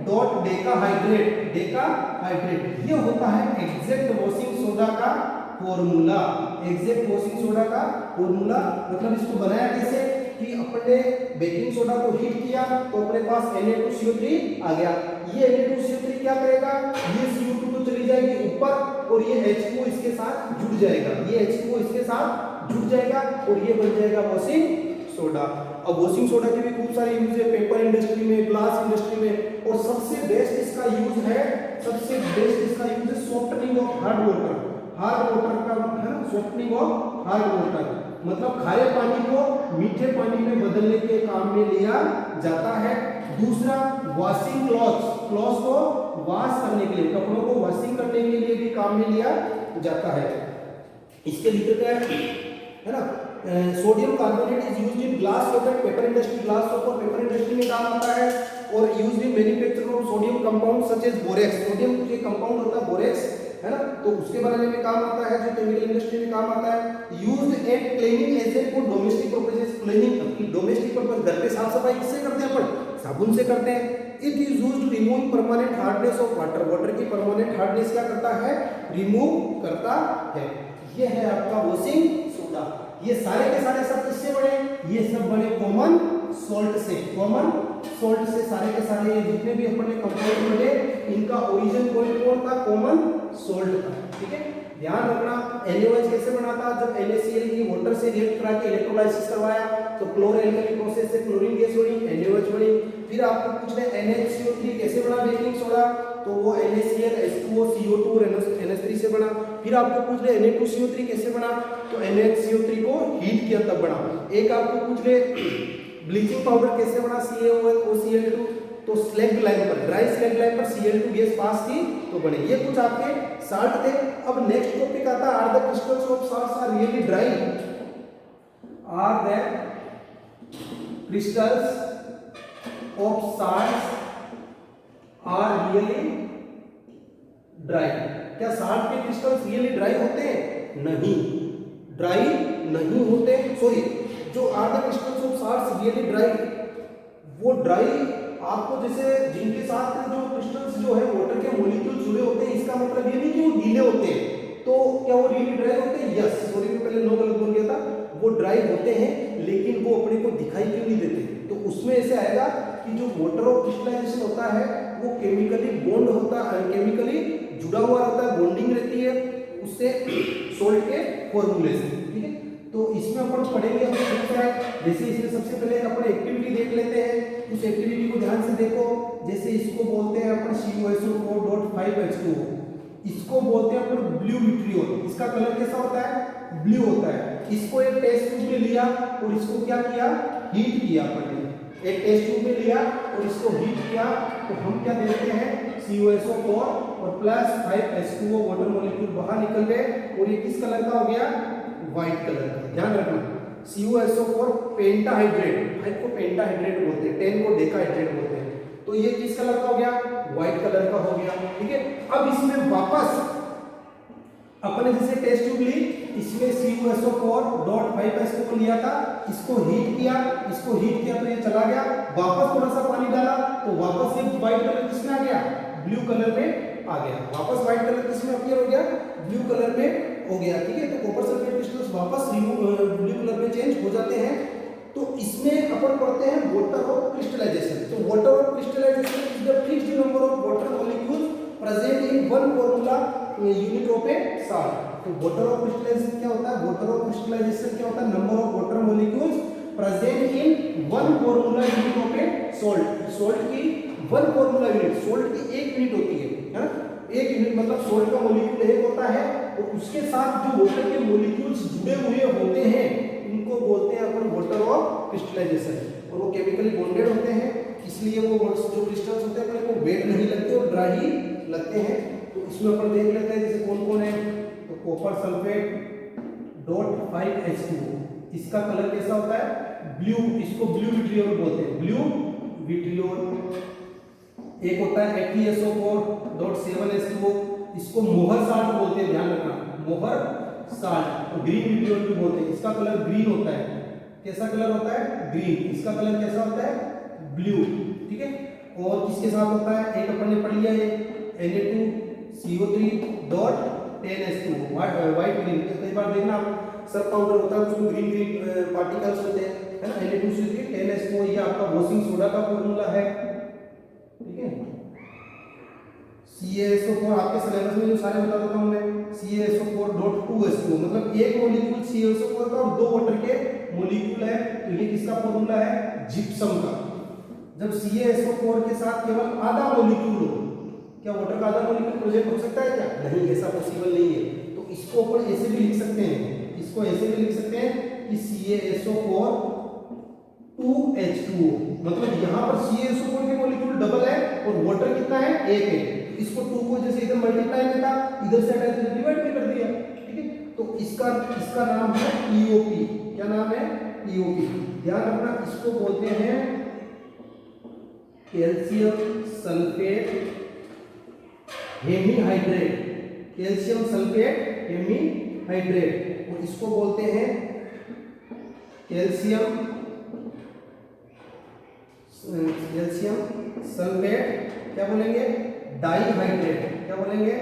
A: डॉट डेकाहाइड्रेट, डेकाहाइड्रेट ये होता है एग्जैक्ट वॉशिंग सोडा का फॉर्मूला। एग्जैक्ट वॉशिंग सोडा का फॉर्मूला मतलब इसको बनाया कैसे कि अपने बेकिंग सोडा को हीट किया तो अपने पास Na2CO3 आ गया। ये Na2CO3 क्या करेगा, ये CO2 तो चली जाएगी ऊपर और ये H2O इसके साथ जुड़ जाएगा, ये H2O इसके साथ जुड़ जाएगा और ये बन जाएगा वॉशिंग सोडा। अब वॉशिंग सोडा के भी खूब सारे यूज है, पेपर इंडस्ट्री में, ग्लास इंडस्ट्री में, और सबसे बेस्ट इसका यूज है, सबसे बेस्ट इसका यूज है softening of hard water. Hard water का है ना, सॉफ्टनिंग ऑफ हार्ड वाटर मतलब खारे पानी को मीठे पानी में बदलने के काम में लिया जाता है। दूसरा वॉशिंग क्लॉथ्स, क्लॉथ्स को वॉश करने के लिए, कपड़ों को वॉशिंग करने के लिए भी काम में लिया जाता है। इसके लिए क्या है ना, sodium carbonate is used in glass soap, paper industry, glass soap और पेपर इंडस्ट्री में काम आता है, और used in manufacture of sodium compound such as borax. Sodium के कंपाउंड होता है बोरेक्स, है ना, तो उसके बनाने में काम आता है, जो केमिकल इंडस्ट्री में काम आता है। Used eight cleaning agent for domestic purposes, cleaning domestic purpose, घर पे साफ सफाई किससे करते हैं अपन, साबुन से करते हैं। It is used to remove permanent hardness of water, water की परमानेंट हार्डनेस क्या करता है, रिमूव करता है। ये है आपका वॉशिंग सोडा। ये सारे के सारे सब किससे बने, ये सब बने कॉमन सॉल्ट से, कॉमन सॉल्ट से सारे के सारे जितने भी अपने कंपाउंड बने इनका ओरिजिन कौन था, कॉमन सॉल्ट था। ठीक है, ध्यान रखना। NaOH कैसे बना था, जब NaCl की वाटर से रिएक्ट करा के इलेक्ट्रोलाइसिस करवाया तो क्लोरोएल्कली प्रोसेस से क्लोरीन गैस बनी, NaOH बनी। फिर आपको पूछ रहे NaCO3 कैसे बना बेकिंग सोडा, तो वो NaCl H2O CO2 और NH3 से बना। फिर आपको पूछ रहे Na2CO3 कैसे बना, तो NaCO3 को हीट किया तब बना। एक आपको पूछ रहे ब्लीचिंग पाउडर कैसे बना, CaOH तो स्लैग लाइन पर, ड्राई स्लैग लाइन पर Cl2 गैस पास की तो बने। ये कुछ आपके साल्ट थे। अब नेक्स्ट टॉपिक आता है, are the crystals of salts are really dry, are the crystals of salts are really dry. क्या साल्ट के क्रिस्टल्स रियली ड्राई होते हैं, नहीं, ड्राई नहीं होते। सॉरी, जो are the crystals of salts really dry, वो ड्राई आपको जैसे जिनके साथ जो क्रिस्टल्स जो है वाटर के मॉलिक्यूल जुड़े होते हैं, इसका मतलब ये नहीं कि वो गीले होते हैं, तो क्या वो रियली ड्राई होते हैं, यस। सॉरी मैं पहले नो गलत बोल गया था, वो ड्राई होते हैं लेकिन वो अपने को दिखाई क्यों नहीं देते, तो उसमें ऐसे आएगा कि जो वाटर ऑफ क्रिस्टलाइजेशन होता है वो केमिकली बॉन्ड होता है, केमिकली जुड़ा हुआ होता है, बॉन्डिंग रहती है उससे सोल्ट के फॉर्मूले से। ठीक है, तो इसमें अपन पढ़ेंगे जैसे इसमें सबसे पहले अपन एक्टिविटी देख लेते हैं। उस एक्टिविटी को ध्यान से देखो, जैसे इसको बोलते हैं अपन CuSO4.5H2O, इसको बोलते हैं अपन ब्लू विट्रियोल। इसका कलर कैसा होता है, ब्लू होता है। इसको एक टेस्ट ट्यूब में लिया और इसको क्या किया, हीट किया अपन ने, एक टेस्ट ट्यूब में लिया और इसको हीट किया तो हम क्या देखते हैं, CuSO4 और प्लस 5H2O वाटर मॉलिक्यूल बाहर निकल गए और ये किस कलर का हो गया, व्हाइट कलर का। ध्यान रखना, CuSO4 पेंटाहाइड्रेट, 5 को पेंटाहाइड्रेट बोलते हैं, 10 को डेकाहाइड्रेट बोलते हैं, तो ये किस कलर का हो गया, व्हाइट कलर का हो गया। ठीक है, अब इसमें वापस अपने जैसे टेस्ट ट्यूब ली, इसमें CuSO4.5H2O लिया था, इसको हीट किया, तो ये चला गया, वापस थोड़ा सा पानी डाला तो वापस ये व्हाइट कलर किसमें आ गया, ब्लू कलर में आ गया। वापस व्हाइट कलर किसमें अपीयर हो गया, ब्लू कलर में हो गया। ठीक है, तो कॉपर सल्फेट क्रिस्टल्स वापस ब्लू कलर में चेंज हो जाते हैं। तो इसमें अपन पढ़ते हैं वाटर ऑफ क्रिस्टलाइजेशन। तो water of crystallisation is the fixed number of water molecules present in one formula unit of a salt. तो वाटर ऑफ क्रिस्टलाइजेशन क्या होता है, वाटर ऑफ क्रिस्टलाइजेशन क्या होता है, number of water molecules present in one formula unit of a salt. Salt की वन फॉर्मूला यूनिट, सॉल्ट की एक यूनिट होती है, एक यूनिट मतलब सॉल्ट का मॉलिक्यूल एक होता है और उसके साथ जो वाटर के मॉलिक्यूल्स जुड़े हुए होते हैं इनको बोलते हैं अपन वाटर ऑफ क्रिस्टलाइजेशन, और वो केमिकली बॉन्डेड होते हैं, इसलिए वो जो क्रिस्टल्स होते हैं अपने को वेट नहीं लगते और ड्राई ही लगते हैं। तो इसमें अपन देख लेते हैं जैसे कौन कौन है, तो कॉपर सल्फेट .5H2O, इसका कलर कैसा होता है, ब्लू, इसको ब्लू विट्रियोल बोलते हैं, ब्लू विट्रियोल। एक होता है FeSO4.7H2O, इसको मोहर साल्ट बोलते हैं, ध्यान रखना, मोहर साल्ट। तो ग्रीन विट्रियोल भी बोलते हैं, इसका कलर ग्रीन होता है, कैसा कलर होता है, ग्रीन, इसका कलर कैसा होता है, ब्लू। ठीक है, और किसके साथ होता है, एक अपन ने पढ़ लिया ये Na2CO3.10H2 व्हाइट ग्रीन। कई बार देखना आप सब पाउडर होता है उसमें ग्रीन ग्रीन पार्टिकल्स होते हैं, है ना। Na2CO3.10H2 ये आपका वॉशिंग सोडा का फॉर्मूला है, ठीक है। CaSO4 आपके सिलेबस में जो सारे बता देता हूं मैं, CaSO4.2H2 मतलब एक मॉलिक्यूल CaSO4 का और दो वाटर के मॉलिक्यूल है, तो ये किसका फॉर्मूला है, जिप्सम का। जब CaSO4 के साथ केवल आधा मॉलिक्यूल हो, क्या वाटर का आधा मॉलिक्यूल प्रेजेंट हो सकता है क्या, नहीं, ऐसा पॉसिबल नहीं है। तो इसको अपन ऐसे भी लिख सकते हैं, इसको ऐसे भी लिख सकते हैं कि CaSO4 2H2O, मतलब यहाँ पर CaSO4 के मॉलिक्यूल डबल है और वाटर कितना है, एक है। इसको 2 को जैसे इधर मल्टीप्लाई में था, इधर से हटा के डिवाइड भी कर दिया, ठीक है। तो इसका नाम है POP। क्या नाम है, POP। ध्यान रखना, इसको बोलते हैं calcium sulphate hemihydrate, calcium sulphate hemihydrate. और इसको बोलते हैं कैल्शियम सल्फेट, क्या बोलेंगे, डाइहाइड्रेट। क्या बोलेंगे,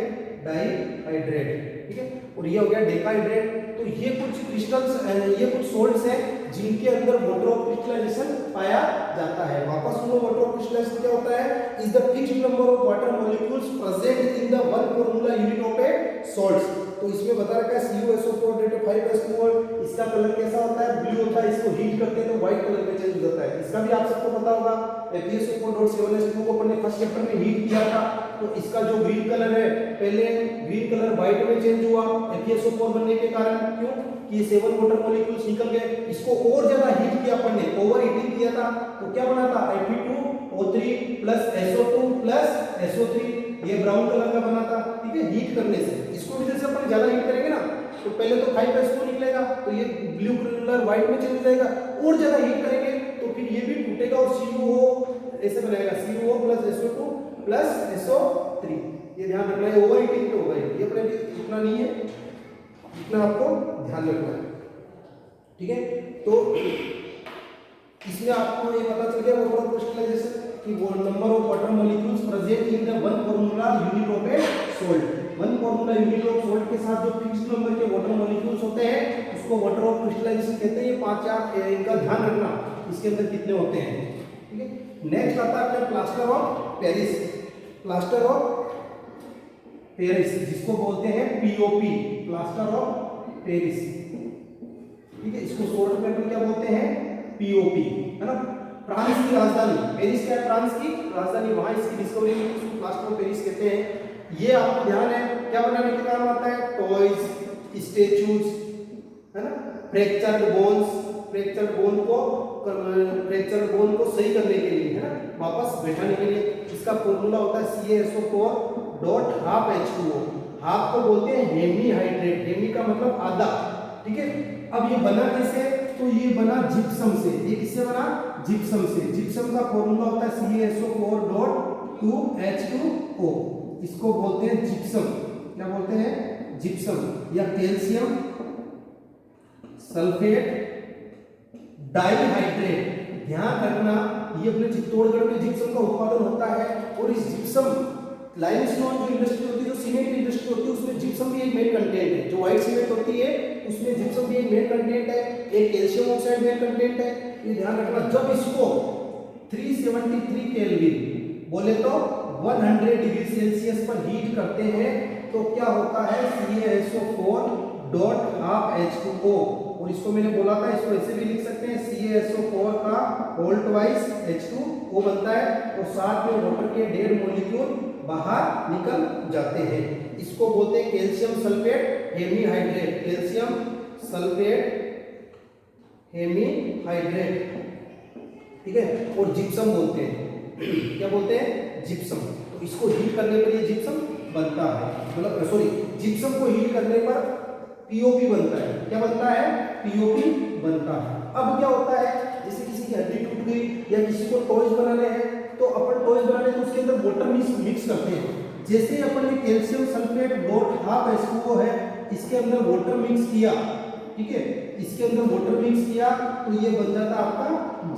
A: डाइहाइड्रेट, ठीक है। और ये हो गया डेकाहाइड्रेट। तो ये कुछ क्रिस्टल्स, ये कुछ सोल्ट्स हैं जिनके अंदर वाटर ऑफ क्रिस्टलाइजेशन पाया जाता है। वापस सुनो, वाटर ऑफ क्रिस्टलाइजेशन क्या होता है, is the fixed number of water molecules present in the one formula unit of A salts. तो इसमें बता रखा है CuSO4.5H2O, इसका कलर कैसा होता है, ब्लू होता है। इसको हीट करते हैं तो व्हाइट कलर में चेंज हो जाता है। इसका भी आप सबको पता होगा, FeSO4.7H2O को अपन ने फर्स्ट चैप्टर में हीट किया था, तो इसका जो ग्रीन कलर है, पहले ग्रीन कलर व्हाइट में चेंज हुआ FeSO4 बनने के कारण। क्यों कि 7 वाटर मॉलिक्यूल्स निकल गए। इसको और ज्यादा हीट किया अपन ने, ओवर हीटिंग किया था, तो क्या बना था, Fe2O3 plus SO2 plus SO3, ये ब्राउन कलर का बना था, ठीक है, हीट करने से। इसको भी जैसे अपन ज्यादा हीट करेंगे ना, तो पहले तो 5H2 निकलेगा, तो ये ब्लू कलर व्हाइट में चेंज हो जाएगा। और ज्यादा हीट करेंगे तो फिर ये भी टूटेगा और CuO ऐसे बनेगा, CuO plus SO2 plus SO3। ये ध्यान रखना है, ओवर हीटिंग पे होगा ये अपने भी इतना नहीं है, इतना आपको ध्यान रखना है, ठीक है। तो इसमें आपको ये पता चल गया वाटर ऑफ क्रिस्टलाइजेशन कि वो number of water molecules present in the one formula unit of a salt. One formula unit of salt के साथ जो फिक्स्ड नंबर के वाटर मॉलिक्यूल्स होते हैं उसको वाटर ऑफ क्रिस्टलाइजेशन कहते हैं। ये 5 इनका ध्यान रखना, इसके अंदर कितने होते हैं, ठीक है। नेक्स्ट आता है अपना plaster of Paris. Plaster of Paris जिसको बोलते हैं POP, प्लास्टर ऑफ पेरिस, ठीक है। इसको शॉर्ट में क्या बोलते हैं, POP, है ना। फ्रांस की राजधानी पेरिस, क्या है, फ्रांस की राजधानी, वहां इसकी डिस्कवरी हुई, इसको प्लास्टर ऑफ पेरिस कहते हैं। ये आपको ध्यान है क्या बनाने के काम आता है, टॉयज, स्टैचूज, है ना, फ्रैक्चर्ड बोन को सही करने के लिए, है ना, वापस बैठाने के लिए। इसका फॉर्मूला होता है CaSO4.12H2O। हाफ को बोलते हैं हेमीहाइड्रेट, हेमी का मतलब आधा, ठीक है। अब ये बना कैसे, तो ये बना जिप्सम से। ये किससे बना, जिप्सम से। जिप्सम का फॉर्मूला होता है CaSO4.2H2O। इसको बोलते हैं जिप्सम। क्या बोलते हैं, जिप्सम या कैल्शियम सल्फेट डाइहाइड्रेट। ध्यान रखना, ये अपने चित्तौड़गढ़ में जिप्सम का उत्पादन होता है। और इस जिप्सम लाइमस्टोन जो इंडस्ट्री होती है, जो सीमेंट इंडस्ट्री होती है, उसमें जिप्सम भी एक मेन कंटेंट है। जो व्हाइट सीमेंट होती है उसमें जिप्सम भी एक मेन कंटेंट है, एक कैल्शियम ऑक्साइड मेन कंटेंट है। ये ध्यान रखना, जब इसको 373 केल्विन बोले तो 100 डिग्री सेल्सियस पर हीट करते हैं तो क्या होता है, CaSO4.12H2O। और इसको मैंने बोला था, इसको ऐसे भी लिख सकते हैं, CaSO4 का होल ट्वाइस H2O बनता है और साथ में वाटर के 1.5 मॉलिक्यूल बाहर निकल जाते हैं। इसको बोलते हैं calcium sulphate hemihydrate, calcium sulphate hemihydrate, ठीक है। और जिप्सम बोलते हैं, क्या बोलते हैं, जिप्सम। तो इसको हीट करने पर ये जिप्सम बनता है, मतलब सॉरी, जिप्सम को हीट करने पर POP बनता है। क्या बनता है, POP बनता है। अब क्या होता है, जैसे किसी की हड्डी टूट गई या किसी को टॉयज बनाने हैं, तो अपन टॉयज बनाने तो उसके अंदर वाटर मिक्स करते हैं। जैसे अपन ने कैल्शियम सल्फेट .12H2O है, इसके अंदर वाटर मिक्स किया ठीक है। इसके अंदर वाटर मिक्स किया तो ये बन जाता है आपका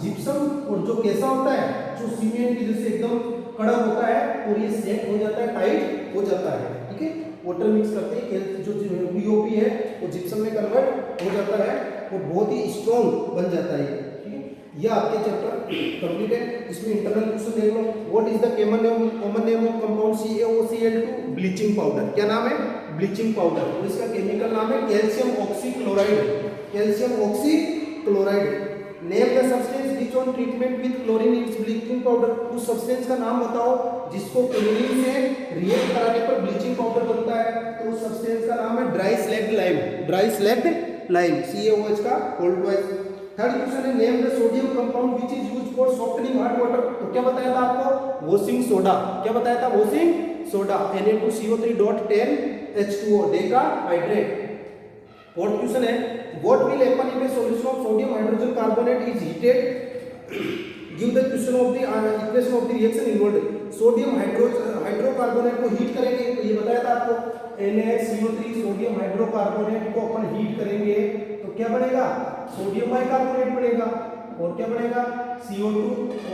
A: जिप्सम, और जो कैसा होता है, जो सीमेंट की जैसे एकदम कड़क होता है और ये सेट हो जाता है, टाइट हो जाता है, ठीक है। वाटर मिक्स करते हैं जो पीओपी है वो जिप्सम में कन्वर्ट हो जाता है और बहुत ही स्ट्रॉन्ग बन जाता है, ठीक है। यह आपके चैप्टर कंप्लीट है। इसमें इंटरनल क्वेश्चन देख लो, what is the common name of compound CaOCl2? Bleaching powder. क्या नाम है? Bleaching powder. और इसका केमिकल नाम है calcium oxychloride, calcium oxychloride. Name the substance which on treatment with chlorine is bleaching powder. उस सब्सटेंस का नाम बताओ जिसको क्लोरीन से रिएक्ट कराने पर ब्लीचिंग पाउडर बनता है। तो उस सब्सटेंस का नाम है dry slaked lime, dry slaked lime, CaOH का होल्ड वाइज। थर्ड क्वेश्चन है name the sodium compound which is used for softening hot water. तो क्या बताया था आपको? Washing soda. क्या बताया था? Washing soda. Na2CO3.10 H2O, deca hydrate. Fourth question है what will happen if a solution of sodium hydrogen carbonate is heated? Give the question of the equation of the reaction involved. Sodium hydrocarbonate को हीट करेंगे तो ये बताया था आपको NaCO3 सोडियम हाइड्रोकार्बोनेट को अपन हीट करेंगे तो क्या बनेगा? सोडियम बाइकार्बोनेट बनेगा। और क्या बनेगा? CO2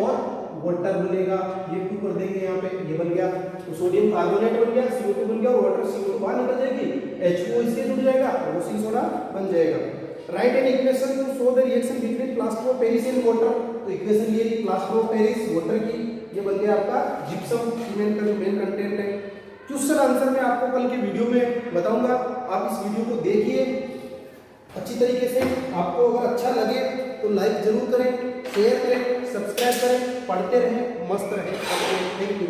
A: और वाटर बनेगा। ये 2 कर देंगे यहाँ पे, ये बन गया। तो सोडियम कार्बोनेट बन गया, CO2 बन गया और वाटर CO2 बाहर निकल जाएगी, H2O इससे जुड़ जाएगा और वॉशिंग सोडा बन जाएगा। Right an equation two show the reaction between plaster of Paris and water. तो इक्वेशन ये प्लास्टर ऑफ पेरिस वाटर की, ये बन गया आपका जिप्सम सीमेंट का जो मेन कंटेंट है। क्वेश्चन आंसर मैं आपको कल के वीडियो में बताऊंगा, आप इस वीडियो को देखिए अच्छी तरीके से। आपको अगर अच्छा लगे तो लाइक जरूर करें, शेयर करें, सब्सक्राइब करें, पढ़ते रहें, मस्त रहें। Thank you.